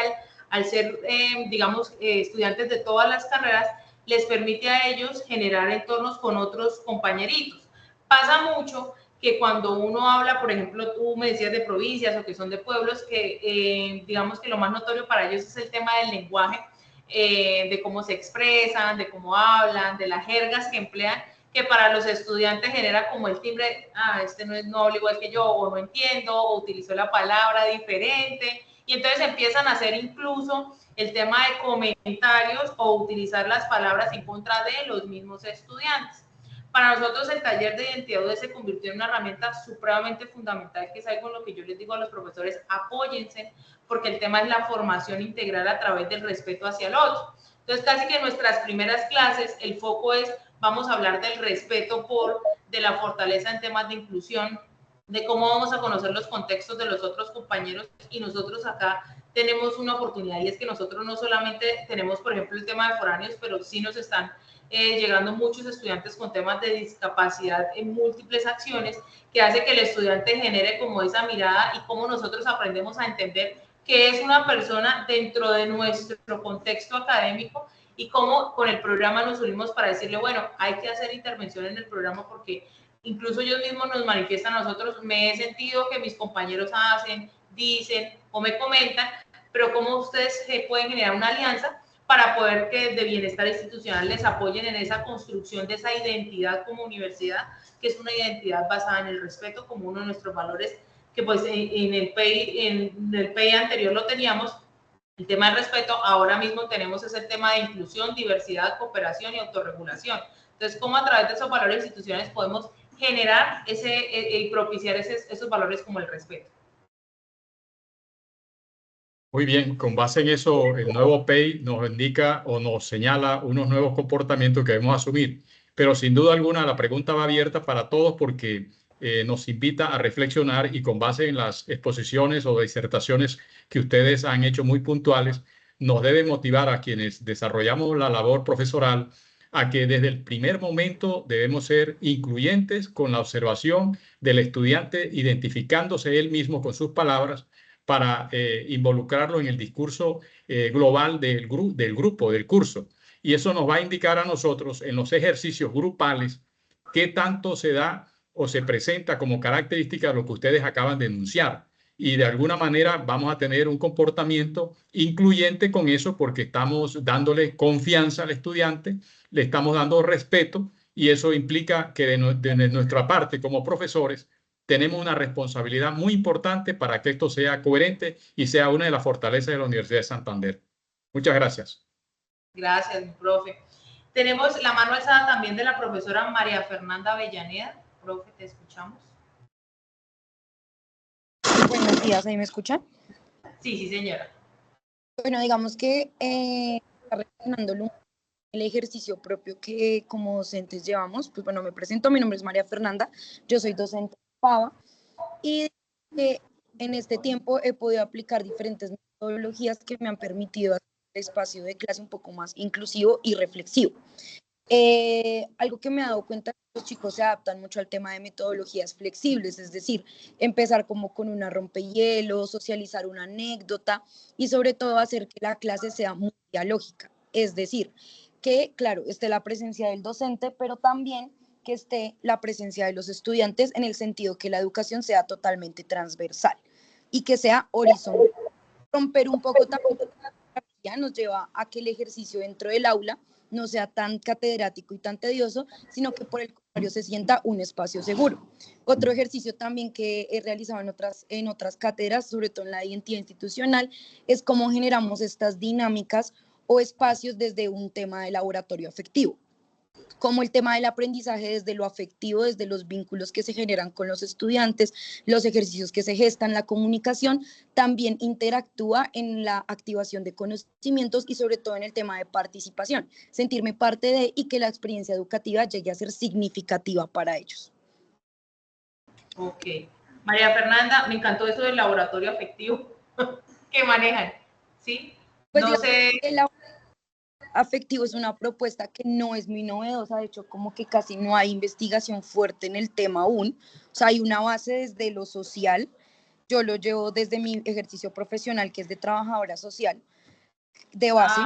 al ser, digamos, estudiantes de todas las carreras, les permite a ellos generar entornos con otros compañeritos. Pasa mucho que cuando uno habla, por ejemplo, tú me decías de provincias o que son de pueblos, que digamos que lo más notorio para ellos es el tema del lenguaje, de cómo se expresan, de cómo hablan, de las jergas que emplean, que para los estudiantes genera como el timbre, este no habla igual que yo, o no entiendo, o utilizó la palabra diferente, y entonces empiezan a hacer incluso el tema de comentarios o utilizar las palabras en contra de los mismos estudiantes. Para nosotros el taller de identidad UDES se convirtió en una herramienta supremamente fundamental, que es algo en lo que yo les digo a los profesores, apóyense, porque el tema es la formación integral a través del respeto hacia el otro. Entonces, casi que en nuestras primeras clases el foco es, vamos a hablar del respeto de la fortaleza en temas de inclusión, de cómo vamos a conocer los contextos de los otros compañeros, y nosotros acá tenemos una oportunidad, y es que nosotros no solamente tenemos, por ejemplo, el tema de foráneos, pero sí nos están llegando muchos estudiantes con temas de discapacidad en múltiples acciones, que hace que el estudiante genere como esa mirada y cómo nosotros aprendemos a entender qué es una persona dentro de nuestro contexto académico y cómo con el programa nos unimos para decirle, bueno, hay que hacer intervención en el programa porque incluso ellos mismos nos manifiestan a nosotros, me he sentido que mis compañeros hacen, dicen o me comentan, pero cómo ustedes pueden generar una alianza para poder que de bienestar institucional les apoyen en esa construcción de esa identidad como universidad, que es una identidad basada en el respeto como uno de nuestros valores, que pues en el PEI anterior lo teníamos, el tema del respeto, ahora mismo tenemos ese tema de inclusión, diversidad, cooperación y autorregulación. Entonces, cómo a través de esos valores institucionales podemos generar y propiciar esos valores como el respeto. Muy bien, con base en eso, el nuevo PEI nos indica o nos señala unos nuevos comportamientos que debemos asumir. Pero sin duda alguna la pregunta va abierta para todos porque nos invita a reflexionar y con base en las exposiciones o disertaciones que ustedes han hecho muy puntuales, nos debe motivar a quienes desarrollamos la labor profesoral a que desde el primer momento debemos ser incluyentes con la observación del estudiante, identificándose él mismo con sus palabras, para involucrarlo en el discurso global del grupo, del curso. Y eso nos va a indicar a nosotros en los ejercicios grupales qué tanto se da o se presenta como característica de lo que ustedes acaban de enunciar. Y de alguna manera vamos a tener un comportamiento incluyente con eso porque estamos dándole confianza al estudiante, le estamos dando respeto, y eso implica que de nuestra parte como profesores tenemos una responsabilidad muy importante para que esto sea coherente y sea una de las fortalezas de la Universidad de Santander. Muchas gracias. Gracias, profe. Tenemos la mano alzada también de la profesora María Fernanda Avellaneda. Profe, te escuchamos. Buenos días, ¿ahí me escuchan? Sí, sí, señora. Bueno, digamos que relacionándolo el ejercicio propio que como docentes llevamos, pues bueno, me presento, mi nombre es María Fernanda, yo soy docente de PAVA y en este tiempo he podido aplicar diferentes metodologías que me han permitido hacer el espacio de clase un poco más inclusivo y reflexivo. Algo que me he dado cuenta es que los chicos se adaptan mucho al tema de metodologías flexibles, es decir, empezar como con una rompehielos, socializar una anécdota y sobre todo hacer que la clase sea muy dialógica, es decir, que claro, esté la presencia del docente, pero también que esté la presencia de los estudiantes en el sentido que la educación sea totalmente transversal y que sea horizontal. Romper un poco también nos lleva a que el ejercicio dentro del aula no sea tan catedrático y tan tedioso, sino que por el contrario se sienta un espacio seguro. Otro ejercicio también que he realizado en otras cátedras, sobre todo en la identidad institucional, es cómo generamos estas dinámicas o espacios desde un tema de laboratorio afectivo, como el tema del aprendizaje desde lo afectivo, desde los vínculos que se generan con los estudiantes, los ejercicios que se gestan, la comunicación, también interactúa en la activación de conocimientos y sobre todo en el tema de participación, sentirme parte de y que la experiencia educativa llegue a ser significativa para ellos. Ok. María Fernanda, me encantó eso del laboratorio afectivo que manejan, ¿sí? Pues no sé. afectivo es una propuesta que no es muy novedosa, de hecho como que casi no hay investigación fuerte en el tema aún, o sea, hay una base desde lo social, yo lo llevo desde mi ejercicio profesional que es de trabajadora social, de base,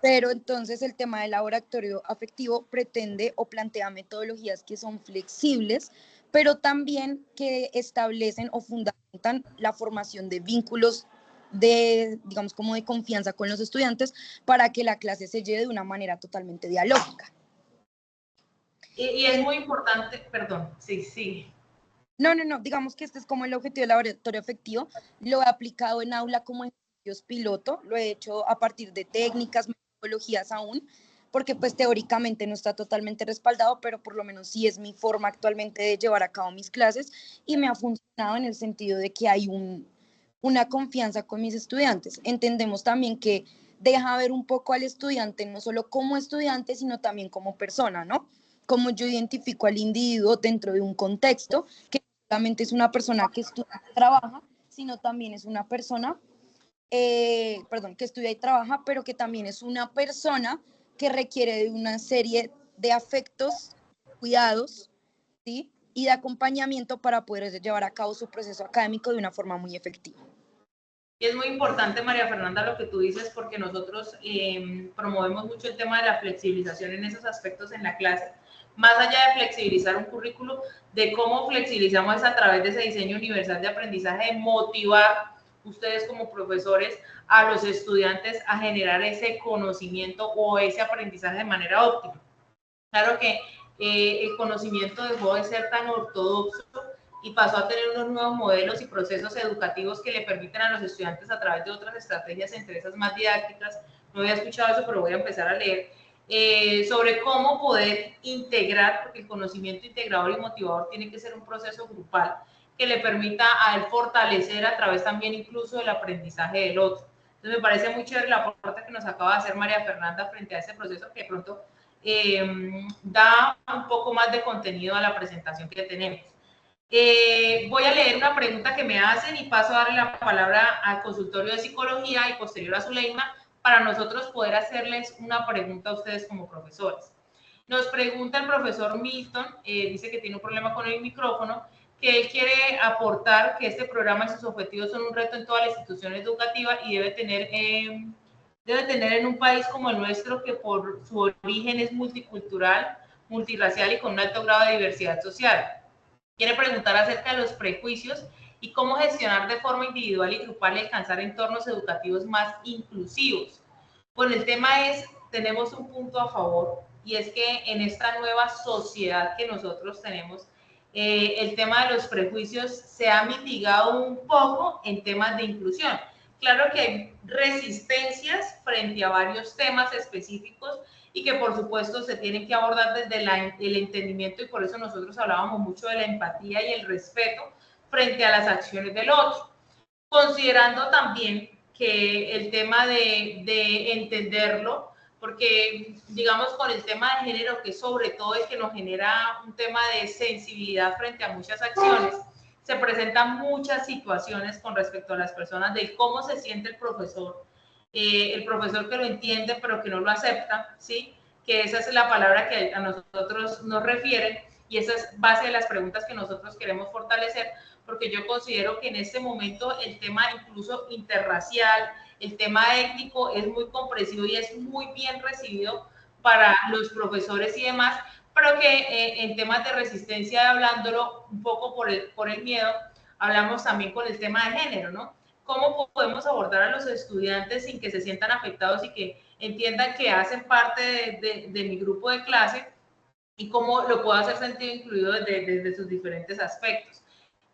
pero entonces el tema del laboratorio afectivo pretende o plantea metodologías que son flexibles, pero también que establecen o fundamentan la formación de vínculos de, digamos, como de confianza con los estudiantes para que la clase se lleve de una manera totalmente dialógica. Y es muy importante, perdón, sí. No, digamos que este es como el objetivo del laboratorio afectivo, lo he aplicado en aula como ejercicios piloto, lo he hecho a partir de técnicas, metodologías aún, porque pues teóricamente no está totalmente respaldado, pero por lo menos sí es mi forma actualmente de llevar a cabo mis clases y me ha funcionado en el sentido de que hay una confianza con mis estudiantes. Entendemos también que deja ver un poco al estudiante, no solo como estudiante, sino también como persona, ¿no? Como yo identifico al individuo dentro de un contexto, que no solamente es una persona que estudia y trabaja, sino también es una persona, que estudia y trabaja, pero que también es una persona que requiere de una serie de afectos, cuidados, ¿sí? Y de acompañamiento para poder llevar a cabo su proceso académico de una forma muy efectiva. Y es muy importante, María Fernanda, lo que tú dices, porque nosotros promovemos mucho el tema de la flexibilización en esos aspectos en la clase. Más allá de flexibilizar un currículo, de cómo flexibilizamos a través de ese diseño universal de aprendizaje, de motivar ustedes como profesores a los estudiantes a generar ese conocimiento o ese aprendizaje de manera óptima. Claro que el conocimiento dejó de ser tan ortodoxo y pasó a tener unos nuevos modelos y procesos educativos que le permiten a los estudiantes a través de otras estrategias, entre esas más didácticas, no había escuchado eso, pero voy a empezar a leer, sobre cómo poder integrar, porque el conocimiento integrador y motivador tiene que ser un proceso grupal que le permita a él fortalecer a través también incluso del aprendizaje del otro. Entonces me parece muy chévere la aporte que nos acaba de hacer María Fernanda frente a ese proceso que de pronto da un poco más de contenido a la presentación que tenemos. Voy a leer una pregunta que me hacen y paso a darle la palabra al consultorio de psicología y posterior a Zuleima para nosotros poder hacerles una pregunta a ustedes como profesores. Nos pregunta el profesor Milton, dice que tiene un problema con el micrófono, que él quiere aportar que este programa y sus objetivos son un reto en toda la institución educativa y debe tener en un país como el nuestro, que por su origen es multicultural, multirracial y con un alto grado de diversidad social. Quiere preguntar acerca de los prejuicios y cómo gestionar de forma individual y grupal y alcanzar entornos educativos más inclusivos. Bueno, el tema es, tenemos un punto a favor, y es que en esta nueva sociedad que nosotros tenemos, el tema de los prejuicios se ha mitigado un poco en temas de inclusión. Claro que hay resistencias frente a varios temas específicos y que por supuesto se tienen que abordar desde el entendimiento, y por eso nosotros hablábamos mucho de la empatía y el respeto frente a las acciones del otro, considerando también que el tema de entenderlo, porque digamos con el tema de género, que sobre todo es que nos genera un tema de sensibilidad frente a muchas acciones, se presentan muchas situaciones con respecto a las personas de cómo se siente el profesor que lo entiende pero que no lo acepta, ¿sí? Que esa es la palabra que a nosotros nos refieren, y esa es base de las preguntas que nosotros queremos fortalecer, porque yo considero que en este momento el tema incluso interracial, el tema étnico es muy comprensivo y es muy bien recibido para los profesores y demás, pero que en temas de resistencia, hablándolo un poco por el miedo, hablamos también con el tema de género, ¿no? ¿Cómo podemos abordar a los estudiantes sin que se sientan afectados y que entiendan que hacen parte de mi grupo de clase, y cómo lo puedo hacer sentir incluido desde sus diferentes aspectos,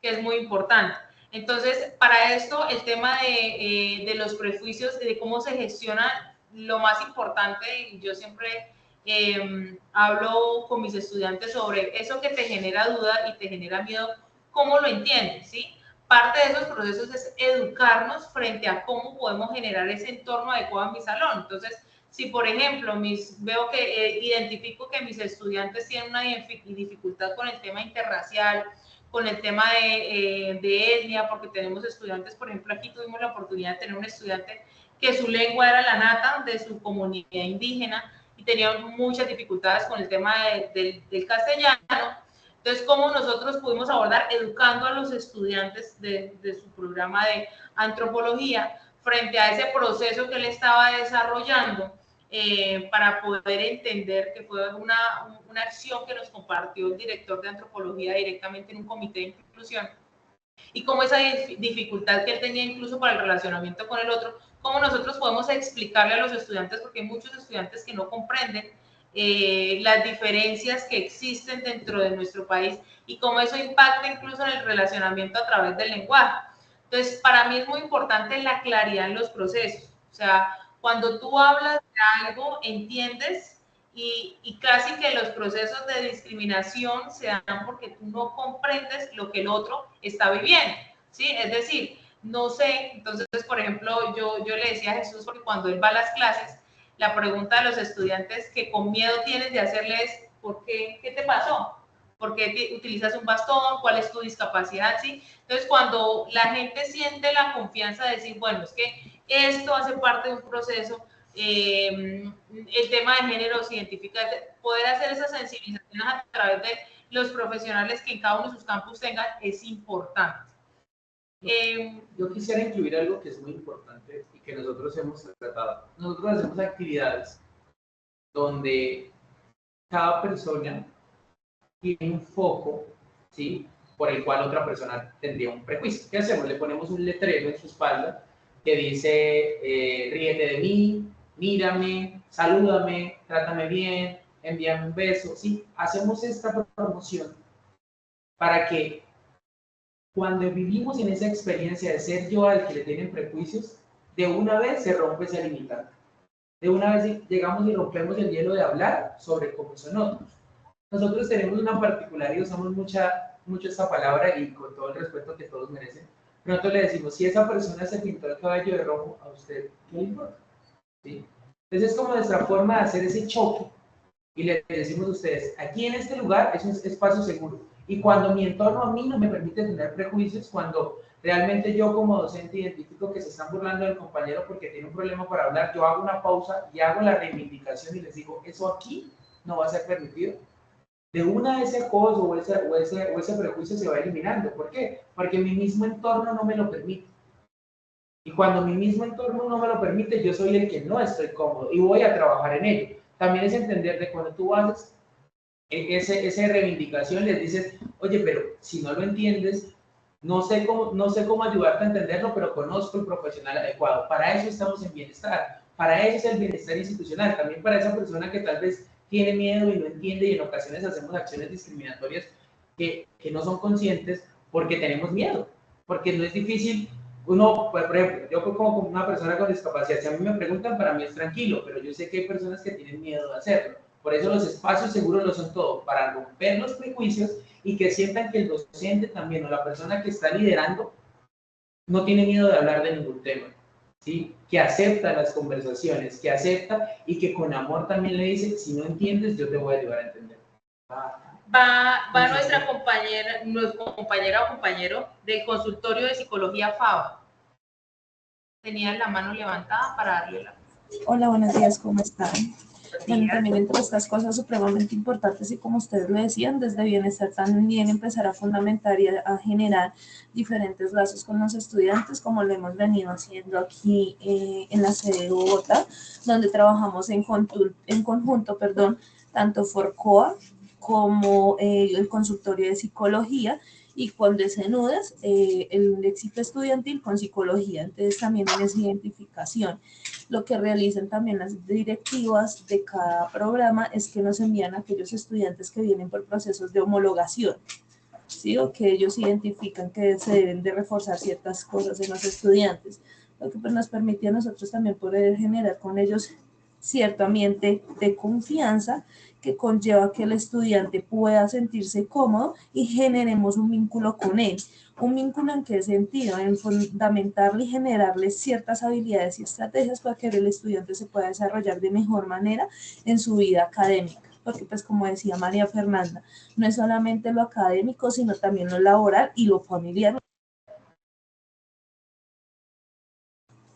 que es muy importante? Entonces, para esto, el tema de los prejuicios, de cómo se gestiona, lo más importante, y yo siempre hablo con mis estudiantes sobre eso que te genera duda y te genera miedo, ¿cómo lo entiendes? ¿Sí? Parte de esos procesos es educarnos frente a cómo podemos generar ese entorno adecuado en mi salón. Entonces, si por ejemplo veo que identifico que mis estudiantes tienen una dificultad con el tema interracial, con el tema de etnia, porque tenemos estudiantes, por ejemplo, aquí tuvimos la oportunidad de tener un estudiante que su lengua era la nata de su comunidad indígena y tenían muchas dificultades con el tema del castellano. Entonces, ¿cómo nosotros pudimos abordar educando a los estudiantes de su programa de antropología frente a ese proceso que él estaba desarrollando para poder entender, que fue una acción que nos compartió el director de antropología directamente en un comité de inclusión, y cómo esa dificultad que él tenía incluso para el relacionamiento con el otro, cómo nosotros podemos explicarle a los estudiantes, porque hay muchos estudiantes que no comprenden las diferencias que existen dentro de nuestro país y cómo eso impacta incluso en el relacionamiento a través del lenguaje. Entonces, para mí es muy importante la claridad en los procesos. O sea, cuando tú hablas de algo, entiendes, y casi que los procesos de discriminación se dan porque tú no comprendes lo que el otro está viviendo, ¿sí? Es decir, no sé, entonces, por ejemplo, yo le decía a Jesús, porque cuando él va a las clases, la pregunta de los estudiantes que con miedo tienes de hacerles, ¿por qué? ¿Qué te pasó? ¿Por qué utilizas un bastón? ¿Cuál es tu discapacidad? ¿Sí? Entonces, cuando la gente siente la confianza de decir, bueno, es que esto hace parte de un proceso, el tema de género se identifica, poder hacer esas sensibilizaciones a través de los profesionales que en cada uno de sus campus tengan es importante. Yo quisiera incluir algo que es muy importante y que nosotros hemos tratado. Nosotros hacemos actividades donde cada persona tiene un foco, ¿sí?, por el cual otra persona tendría un prejuicio. ¿Qué hacemos? Le ponemos un letrero en su espalda que dice, ríete de mí, mírame, salúdame, trátame bien, envíame un beso, ¿sí? Hacemos esta promoción para que cuando vivimos en esa experiencia de ser yo al que le tienen prejuicios, de una vez se rompe esa limitante. De una vez llegamos y rompemos el hielo de hablar sobre cómo son otros. Nosotros tenemos una particularidad, usamos mucho esta palabra y con todo el respeto que todos merecen. Nosotros le decimos, si esa persona se pintó el cabello de rojo, ¿a usted qué le importa? ¿Sí? Entonces es como nuestra forma de hacer ese choque y le decimos a ustedes, aquí en este lugar es un espacio seguro. Y cuando mi entorno a mí no me permite tener prejuicios, cuando realmente yo como docente identifico que se están burlando del compañero porque tiene un problema para hablar, yo hago una pausa y hago la reivindicación y les digo, eso aquí no va a ser permitido. De una ese acoso o ese prejuicio se va eliminando. ¿Por qué? Porque mi mismo entorno no me lo permite. Y cuando mi mismo entorno no me lo permite, yo soy el que no estoy cómodo y voy a trabajar en ello. También es entender de cuando tú haces esa reivindicación, les dices, oye, pero si no lo entiendes, no sé cómo ayudarte a entenderlo, pero conozco el profesional adecuado. Para eso estamos en bienestar. Para eso es el bienestar institucional. También para esa persona que tal vez tiene miedo y no entiende y en ocasiones hacemos acciones discriminatorias que no son conscientes porque tenemos miedo. Porque no es difícil. Uno, por ejemplo, yo como una persona con discapacidad, si a mí me preguntan, para mí es tranquilo, pero yo sé que hay personas que tienen miedo de hacerlo. Por eso los espacios seguros lo son todo, para romper los prejuicios y que sientan que el docente también o la persona que está liderando no tiene miedo de hablar de ningún tema, ¿sí? Que acepta las conversaciones, que acepta y que con amor también le dice, si no entiendes, yo te voy a ayudar a entender. Va nuestra compañera o compañero del consultorio de psicología FABA. Tenía la mano levantada para darle la... Hola, buenos días, ¿cómo están? Bueno, también entre estas cosas supremamente importantes y como ustedes lo decían, desde bienestar también empezar a fundamentar y a generar diferentes lazos con los estudiantes, como lo hemos venido haciendo aquí en la sede de Bogotá, donde trabajamos en conjunto, tanto Forcoa como el consultorio de psicología y con DECENUDES, el éxito estudiantil con psicología. Entonces también en esa identificación. Lo que realizan también las directivas de cada programa es que nos envían a aquellos estudiantes que vienen por procesos de homologación, ¿sí? O que ellos identifican que se deben de reforzar ciertas cosas en los estudiantes, lo que pues nos permite a nosotros también poder generar con ellos cierto ambiente de confianza que conlleva que el estudiante pueda sentirse cómodo y generemos un vínculo con él. ¿Un vínculo en qué sentido? En fundamentarle y generarle ciertas habilidades y estrategias para que el estudiante se pueda desarrollar de mejor manera en su vida académica. Porque pues como decía María Fernanda, no es solamente lo académico, sino también lo laboral y lo familiar.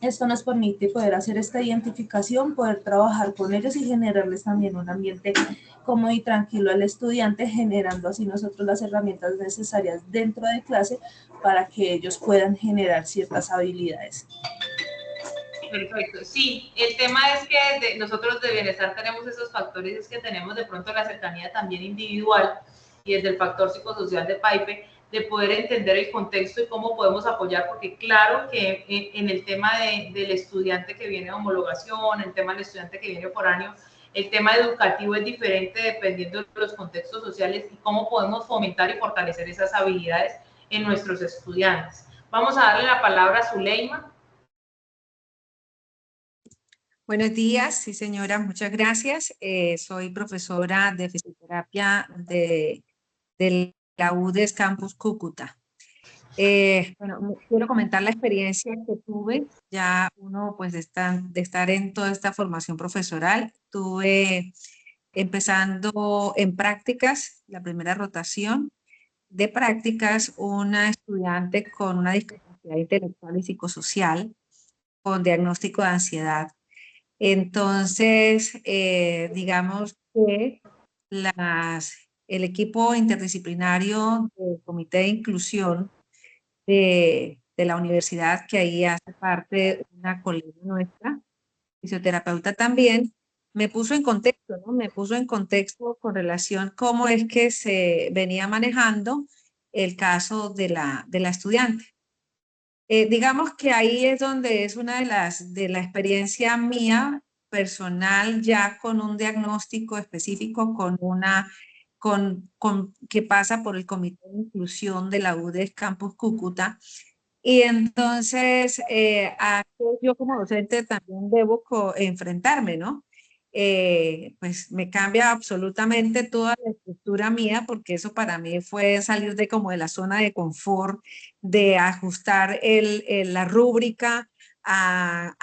Esto nos permite poder hacer esta identificación, poder trabajar con ellos y generarles también un ambiente cómodo y tranquilo al estudiante, generando así nosotros las herramientas necesarias dentro de clase para que ellos puedan generar ciertas habilidades. Perfecto, sí, el tema es que nosotros de bienestar tenemos esos factores, es que tenemos de pronto la cercanía también individual y desde el factor psicosocial de PAIPE, de poder entender el contexto y cómo podemos apoyar, porque claro que en el tema del estudiante que viene de homologación, el tema del estudiante que viene foráneo, el tema educativo es diferente dependiendo de los contextos sociales y cómo podemos fomentar y fortalecer esas habilidades en nuestros estudiantes. Vamos a darle la palabra a Zuleima. Buenos días, sí señora, muchas gracias. Soy profesora de fisioterapia de la UDES Campus Cúcuta. Bueno, quiero comentar la experiencia que tuve, ya uno pues de estar en toda esta formación profesoral. Tuve empezando en prácticas, la primera rotación de prácticas, una estudiante con una discapacidad intelectual y psicosocial con diagnóstico de ansiedad. Entonces, digamos que el equipo interdisciplinario del Comité de Inclusión de la universidad, que ahí hace parte una colega nuestra, fisioterapeuta también, me puso en contexto, ¿no? Me puso en contexto con relación a cómo es que se venía manejando el caso de la estudiante. Digamos que ahí es donde es una de la experiencia mía personal, ya con un diagnóstico específico, que pasa por el Comité de Inclusión de la UDES Campus Cúcuta. Y entonces, a que yo como docente también debo enfrentarme, ¿no? Pues me cambia absolutamente toda la estructura mía, porque eso para mí fue salir de como de la zona de confort, de ajustar la rúbrica, a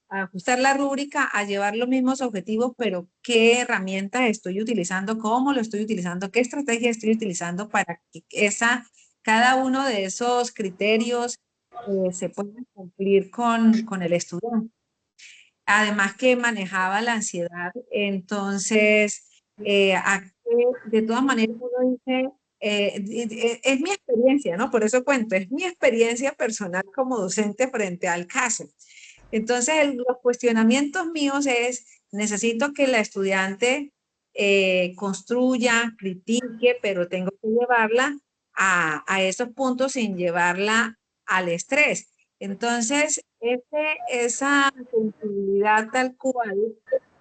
ajustar la rúbrica, a llevar los mismos objetivos, pero qué herramientas estoy utilizando, cómo lo estoy utilizando, qué estrategia estoy utilizando para que cada uno de esos criterios se pueda cumplir con el estudiante. Además que manejaba la ansiedad, entonces, de todas maneras uno dice, es mi experiencia, ¿no? Por eso cuento, es mi experiencia personal como docente frente al caso. Entonces, los cuestionamientos míos es, necesito que la estudiante construya, critique, pero tengo que llevarla a esos puntos sin llevarla al estrés. Entonces, esa sensibilidad tal cual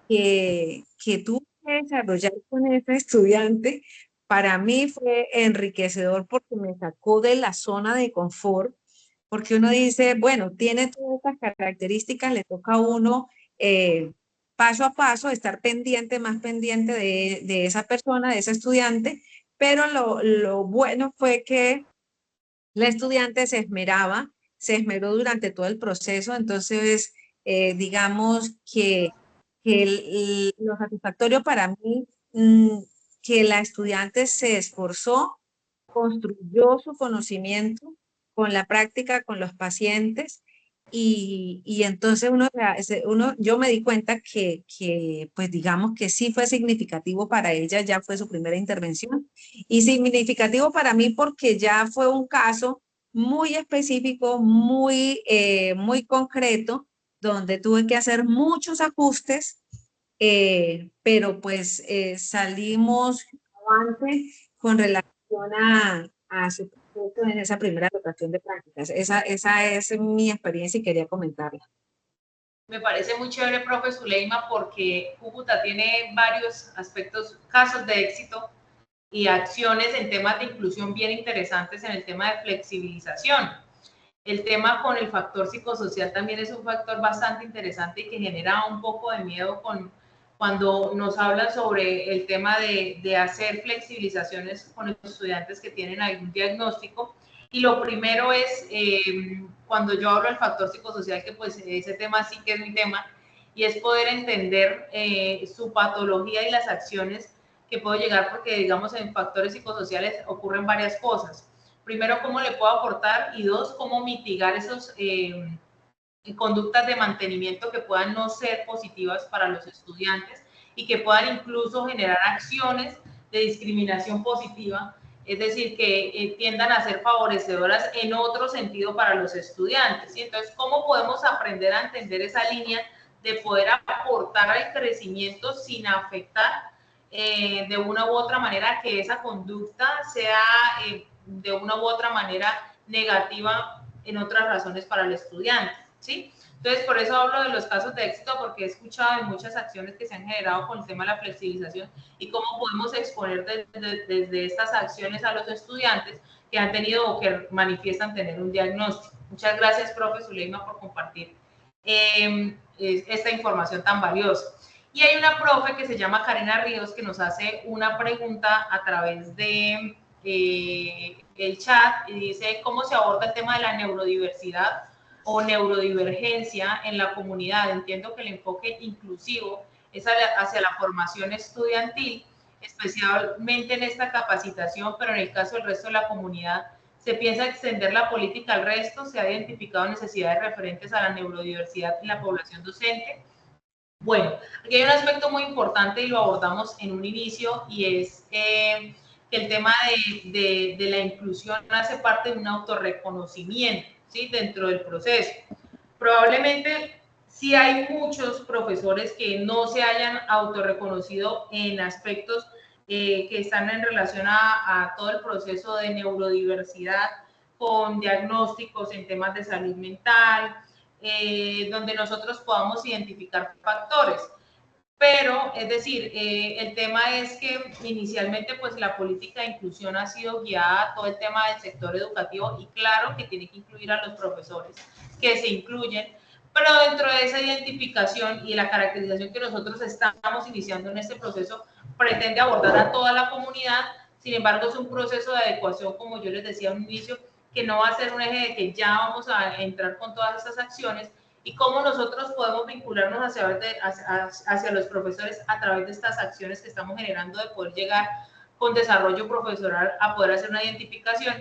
que tuve que desarrollar con ese estudiante, para mí fue enriquecedor porque me sacó de la zona de confort, porque uno dice, bueno, tiene todas estas características, le toca a uno paso a paso estar pendiente, más pendiente de esa persona, de ese estudiante, pero lo bueno fue que la estudiante se esmeró durante todo el proceso, entonces digamos que lo satisfactorio para mí, que la estudiante se esforzó, construyó su conocimiento con la práctica, con los pacientes, y entonces yo me di cuenta que, pues digamos que sí fue significativo para ella, ya fue su primera intervención, y significativo para mí porque ya fue un caso muy específico, muy concreto, donde tuve que hacer muchos ajustes, pero pues salimos avante con relación a su proceso en esa primera rotación de prácticas. Esa es mi experiencia y quería comentarla. Me parece muy chévere, profe Zuleima, porque Cúcuta tiene varios aspectos, casos de éxito y acciones en temas de inclusión bien interesantes en el tema de flexibilización. El tema con el factor psicosocial también es un factor bastante interesante y que genera un poco de miedo cuando nos hablan sobre el tema de hacer flexibilizaciones con los estudiantes que tienen algún diagnóstico. Y lo primero es, cuando yo hablo del factor psicosocial, que pues ese tema sí que es mi tema, y es poder entender su patología y las acciones que puedo llegar, porque digamos en factores psicosociales ocurren varias cosas. Primero, cómo le puedo aportar, y dos, cómo mitigar conductas de mantenimiento que puedan no ser positivas para los estudiantes y que puedan incluso generar acciones de discriminación positiva, es decir, que tiendan a ser favorecedoras en otro sentido para los estudiantes. ¿Sí? Entonces, ¿cómo podemos aprender a entender esa línea de poder aportar al crecimiento sin afectar de una u otra manera que esa conducta sea de una u otra manera negativa en otras razones para el estudiante? ¿Sí? Entonces, por eso hablo de los casos de éxito, porque he escuchado de muchas acciones que se han generado con el tema de la flexibilización y cómo podemos exponer desde estas acciones a los estudiantes que han tenido o que manifiestan tener un diagnóstico. Muchas gracias, profe Zuleima, por compartir esta información tan valiosa. Y hay una profe que se llama Karina Ríos que nos hace una pregunta a través de el chat y dice: ¿cómo se aborda el tema de la neurodiversidad o neurodivergencia en la comunidad? Entiendo que el enfoque inclusivo es hacia la formación estudiantil, especialmente en esta capacitación, pero en el caso del resto de la comunidad, ¿se piensa extender la política al resto? ¿Se ha identificado necesidades referentes a la neurodiversidad en la población docente? Bueno, aquí hay un aspecto muy importante y lo abordamos en un inicio, y es que el tema de la inclusión hace parte de un autorreconocimiento, ¿sí? Dentro del proceso. Probablemente sí hay muchos profesores que no se hayan autorreconocido en aspectos que están en relación a todo el proceso de neurodiversidad, con diagnósticos en temas de salud mental, donde nosotros podamos identificar factores. Pero, es decir, el tema es que inicialmente pues la política de inclusión ha sido guiada a todo el tema del sector educativo, y claro que tiene que incluir a los profesores que se incluyen, pero dentro de esa identificación y la caracterización que nosotros estamos iniciando en este proceso, pretende abordar a toda la comunidad. Sin embargo, es un proceso de adecuación, como yo les decía al inicio, que no va a ser un eje de que ya vamos a entrar con todas estas acciones, y cómo nosotros podemos vincularnos hacia los profesores a través de estas acciones que estamos generando, de poder llegar con desarrollo profesoral a poder hacer una identificación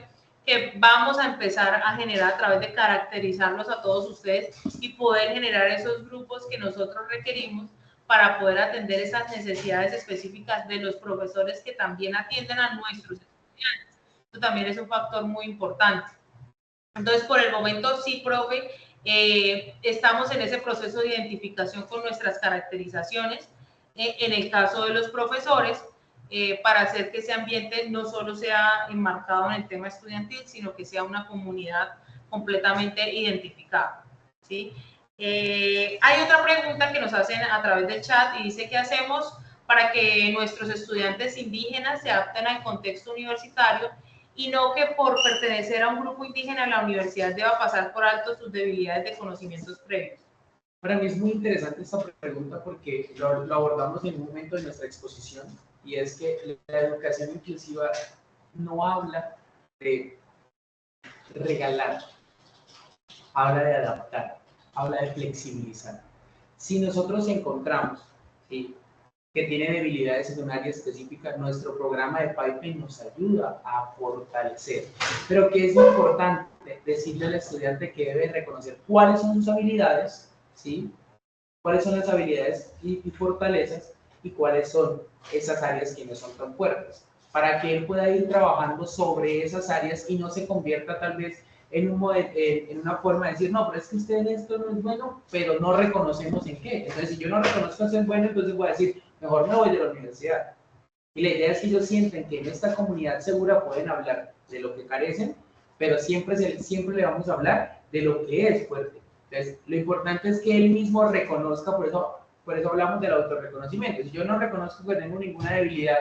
que vamos a empezar a generar a través de caracterizarlos a todos ustedes y poder generar esos grupos que nosotros requerimos para poder atender esas necesidades específicas de los profesores que también atienden a nuestros estudiantes. Esto también es un factor muy importante. Entonces, por el momento, sí, profe, estamos en ese proceso de identificación con nuestras caracterizaciones, en el caso de los profesores, para hacer que ese ambiente no solo sea enmarcado en el tema estudiantil, sino que sea una comunidad completamente identificada, ¿sí? Hay otra pregunta que nos hacen a través del chat y dice: ¿qué hacemos para que nuestros estudiantes indígenas se adapten al contexto universitario y no que por pertenecer a un grupo indígena la universidad deba pasar por alto sus debilidades de conocimientos previos? Para mí es muy interesante esta pregunta porque lo abordamos en un momento de nuestra exposición, y es que la educación inclusiva no habla de regalar, habla de adaptar, habla de flexibilizar. Si nosotros encontramos, ¿sí?, que tiene debilidades en un área específica, nuestro programa de Pipeline nos ayuda a fortalecer. Pero que es importante decirle al estudiante que debe reconocer cuáles son sus habilidades, ¿sí?, cuáles son las habilidades y fortalezas, y cuáles son esas áreas que no son tan fuertes, para que él pueda ir trabajando sobre esas áreas y no se convierta tal vez en una forma de decir: no, pero es que usted en esto no es bueno, pero no reconocemos en qué. Entonces, si yo no reconozco ser bueno, entonces voy a decir: mejor me voy de la universidad. Y la idea es que ellos sienten que en esta comunidad segura pueden hablar de lo que carecen, pero siempre le vamos a hablar de lo que es fuerte. Entonces, lo importante es que él mismo reconozca, por eso hablamos del autorreconocimiento. Si yo no reconozco que tengo ninguna debilidad,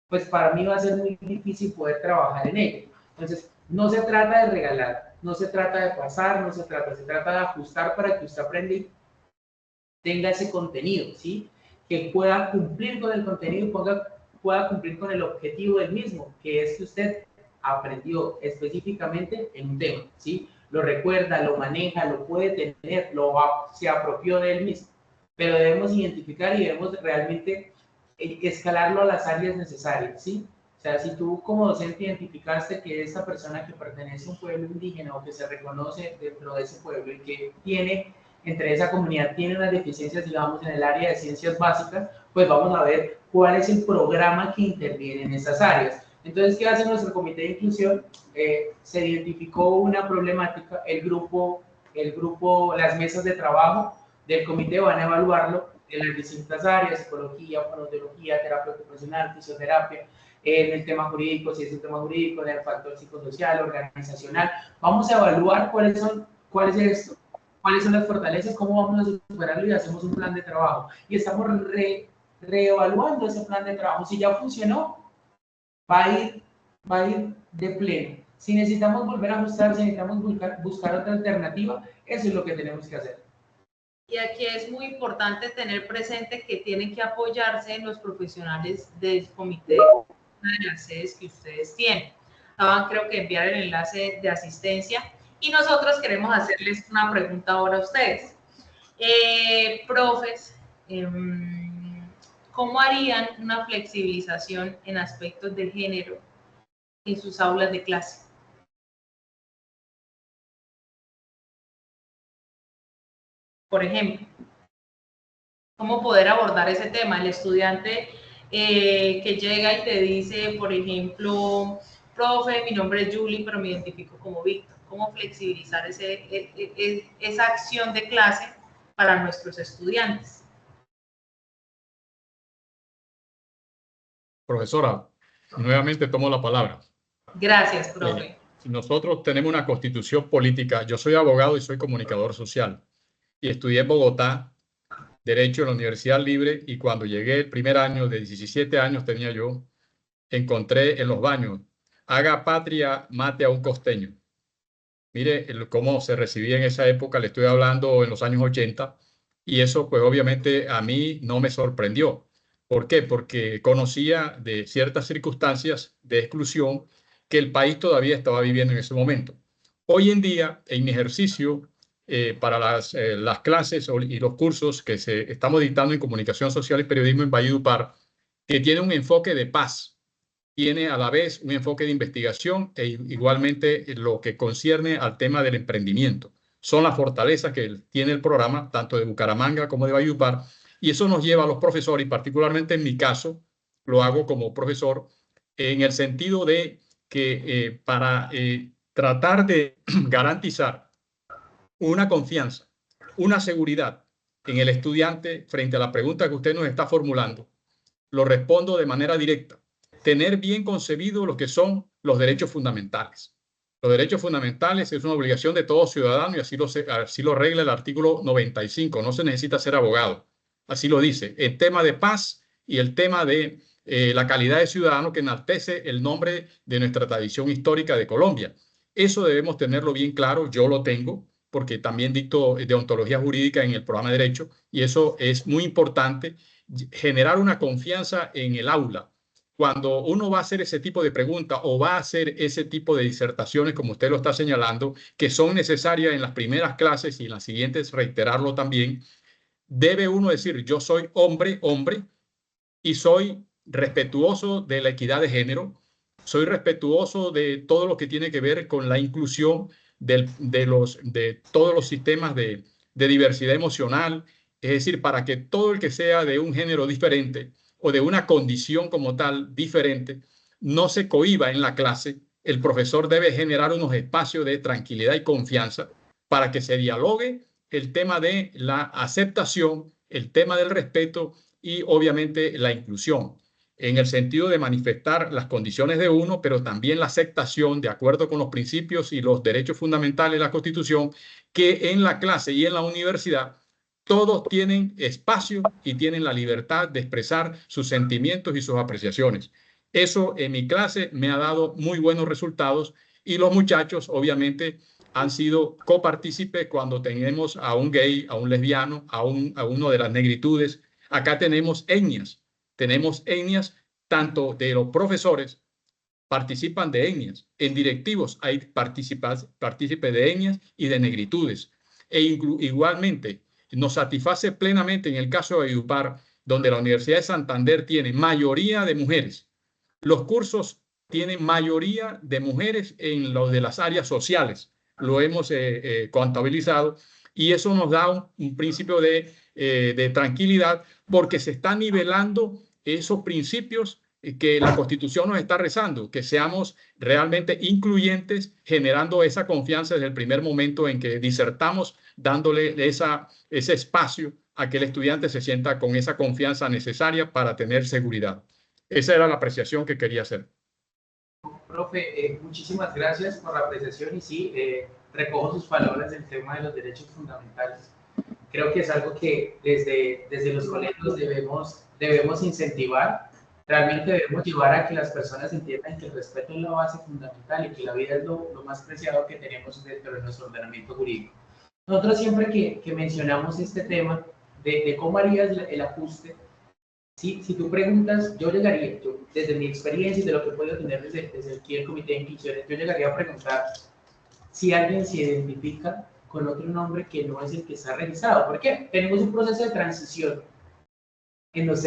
pues para mí va a ser muy difícil poder trabajar en ello. Entonces, no se trata de regalar, no se trata de pasar, se trata de ajustar para que usted aprenda y tenga ese contenido, ¿sí?, que pueda cumplir con el contenido y pueda cumplir con el objetivo del mismo, que es que usted aprendió específicamente en un tema, ¿sí? Lo recuerda, lo maneja, lo puede tener, se apropió de él mismo. Pero debemos identificar y debemos realmente escalarlo a las áreas necesarias, ¿sí? O sea, si tú como docente identificaste que esta persona que pertenece a un pueblo indígena o que se reconoce dentro de ese pueblo y que tiene, entre esa comunidad, tiene unas deficiencias, digamos, en el área de ciencias básicas, pues vamos a ver cuál es el programa que interviene en esas áreas. Entonces, ¿qué hace nuestro comité de inclusión? Se identificó una problemática, el grupo, las mesas de trabajo del comité van a evaluarlo en las distintas áreas, psicología, fonoaudiología, terapia ocupacional, fisioterapia, en el tema jurídico, si es un tema jurídico, en el factor psicosocial, organizacional. Vamos a evaluar cuáles son las fortalezas, cómo vamos a superarlo y hacemos un plan de trabajo. Y estamos reevaluando ese plan de trabajo. Si ya funcionó, va a ir de pleno. Si necesitamos volver a ajustar, si necesitamos buscar otra alternativa, eso es lo que tenemos que hacer. Y aquí es muy importante tener presente que tienen que apoyarse en los profesionales del comité de las sedes que ustedes tienen. Acaban, creo que, enviar el enlace de asistencia y nosotros queremos hacerles una pregunta ahora a ustedes. Profes, ¿cómo harían una flexibilización en aspectos de género en sus aulas de clase? Por ejemplo, ¿cómo poder abordar ese tema? El estudiante que llega y te dice, por ejemplo, profe, mi nombre es Julie, pero me identifico como Víctor. ¿Cómo flexibilizar esa acción de clase para nuestros estudiantes? Profesora, nuevamente tomo la palabra. Gracias, profe. Nosotros tenemos una constitución política. Yo soy abogado y soy comunicador social. Y estudié en Bogotá, Derecho en la Universidad Libre, y cuando llegué el primer año, de 17 años tenía yo, encontré en los baños, haga patria, mate a un costeño. Mire cómo se recibía en esa época, le estoy hablando en los años 80, y eso pues obviamente a mí no me sorprendió. ¿Por qué? Porque conocía de ciertas circunstancias de exclusión que el país todavía estaba viviendo en ese momento. Hoy en día, en mi ejercicio, para las clases y los cursos que estamos dictando en Comunicación Social y Periodismo en Valledupar, que tiene un enfoque de paz, tiene a la vez un enfoque de investigación e igualmente lo que concierne al tema del emprendimiento. Son las fortalezas que tiene el programa, tanto de Bucaramanga como de Valledupar, y eso nos lleva a los profesores, y particularmente en mi caso, lo hago como profesor, en el sentido de que para tratar de garantizar una confianza, una seguridad en el estudiante frente a la pregunta que usted nos está formulando, lo respondo de manera directa. Tener bien concebido lo que son los derechos fundamentales. Los derechos fundamentales es una obligación de todo ciudadano y así lo regla el artículo 95. No se necesita ser abogado. Así lo dice. El tema de paz y el tema de la calidad de ciudadano que enaltece el nombre de nuestra tradición histórica de Colombia. Eso debemos tenerlo bien claro. Yo lo tengo, porque también dicto deontología jurídica en el programa de Derecho, y eso es muy importante, generar una confianza en el aula. Cuando uno va a hacer ese tipo de preguntas o va a hacer ese tipo de disertaciones, como usted lo está señalando, que son necesarias en las primeras clases y en las siguientes reiterarlo también, debe uno decir, yo soy hombre, y soy respetuoso de la equidad de género, soy respetuoso de todo lo que tiene que ver con la inclusión de todos los sistemas de diversidad emocional, es decir, para que todo el que sea de un género diferente o de una condición como tal diferente no se cohíba en la clase. El profesor debe generar unos espacios de tranquilidad y confianza para que se dialogue el tema de la aceptación, el tema del respeto y obviamente la inclusión, en el sentido de manifestar las condiciones de uno, pero también la aceptación de acuerdo con los principios y los derechos fundamentales de la Constitución, que en la clase y en la universidad todos tienen espacio y tienen la libertad de expresar sus sentimientos y sus apreciaciones. Eso en mi clase me ha dado muy buenos resultados y los muchachos obviamente han sido copartícipes cuando tenemos a un gay, a un lesbiano, a uno de las negritudes. Acá tenemos etnias tanto de los profesores, participan de etnias, en directivos hay partícipes de etnias y de negritudes. Igualmente, nos satisface plenamente en el caso de Valledupar, donde la Universidad de Santander tiene mayoría de mujeres, Los cursos tienen mayoría de mujeres en lo de las áreas sociales. Lo hemos contabilizado y eso nos da un principio de tranquilidad porque se están nivelando esos principios que la Constitución nos está rezando, que seamos realmente incluyentes, generando esa confianza desde el primer momento en que disertamos, dándole ese espacio a que el estudiante se sienta con esa confianza necesaria para tener seguridad. Esa era la apreciación que quería hacer. Profe, muchísimas gracias por la apreciación y sí, recojo sus palabras del tema de los derechos fundamentales. Creo que es algo que desde los colegios debemos incentivar. Realmente debemos llevar a que las personas entiendan que el respeto es la base fundamental y que la vida es lo más preciado que tenemos dentro de nuestro ordenamiento jurídico. Nosotros siempre que mencionamos este tema de cómo harías el ajuste, si tú preguntas, yo desde mi experiencia y de lo que puedo tener desde aquí el Comité de Inclusiones, yo llegaría a preguntar si alguien se identifica con otro nombre que no es el que está registrado. ¿Por qué? Tenemos un proceso de transición en los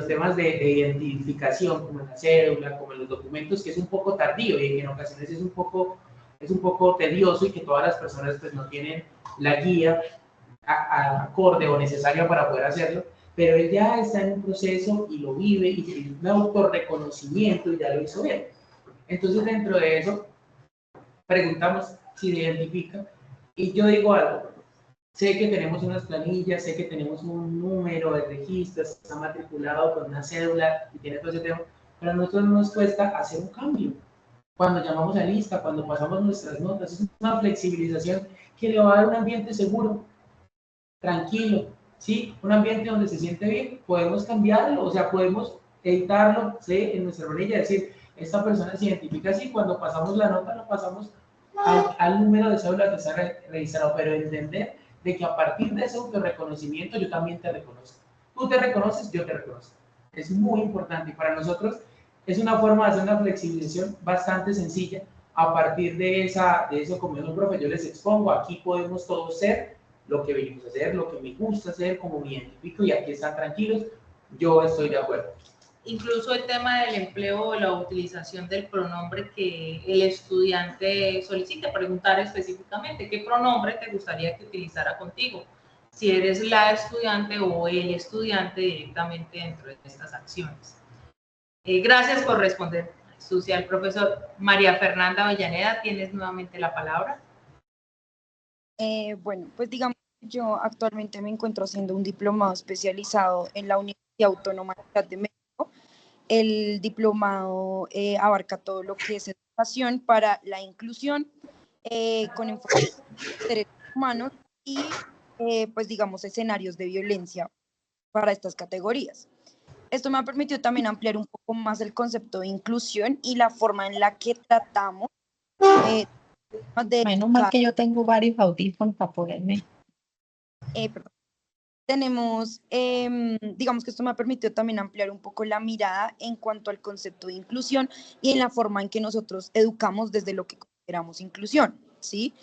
temas de identificación, como en la cédula, como en los documentos, que es un poco tardío y que en ocasiones es un poco tedioso y que todas las personas pues no tienen la guía acorde o necesaria para poder hacerlo, pero él ya está en un proceso y lo vive y tiene un autorreconocimiento y ya lo hizo bien. Entonces dentro de eso preguntamos si se identifica y yo digo algo. Sé que tenemos unas planillas, sé que tenemos un número de registro, está matriculado con una cédula y tiene todo ese tema, pero a nosotros nos cuesta hacer un cambio. Cuando llamamos a lista, cuando pasamos nuestras notas, es una flexibilización que le va a dar un ambiente seguro, tranquilo, ¿sí? Un ambiente donde se siente bien, podemos cambiarlo, o sea, podemos editarlo, ¿sí? En nuestra planilla, decir, esta persona se identifica así, cuando pasamos la nota, lo pasamos al número de cédula que está registrado, pero entender de que a partir de ese autorreconocimiento yo también te reconozco. Tú te reconoces, yo te reconozco. Es muy importante y para nosotros es una forma de hacer una flexibilización bastante sencilla. A partir de eso, como dijo el profe, yo les expongo, aquí podemos todos ser lo que venimos a hacer, lo que me gusta hacer, como me identifico y aquí están tranquilos, yo estoy de acuerdo. Incluso el tema del empleo o la utilización del pronombre que el estudiante solicite, preguntar específicamente qué pronombre te gustaría que utilizara contigo, si eres la estudiante o el estudiante directamente dentro de estas acciones. Gracias por responder, Sucia. El profesor María Fernanda Avellaneda, tienes nuevamente la palabra. Bueno, pues digamos, yo actualmente me encuentro haciendo un diplomado especializado en la Universidad Autónoma de México. El diplomado abarca todo lo que es educación para la inclusión con enfoque en derechos humanos y pues digamos escenarios de violencia para estas categorías. Esto me ha permitido también ampliar un poco más el concepto de inclusión y la forma en la que tratamos Menos mal que yo tengo varios audífonos para poderme. Perdón. Tenemos, digamos que esto me ha permitido también ampliar un poco la mirada en cuanto al concepto de inclusión y en la forma en que nosotros educamos desde lo que consideramos inclusión, ¿sí?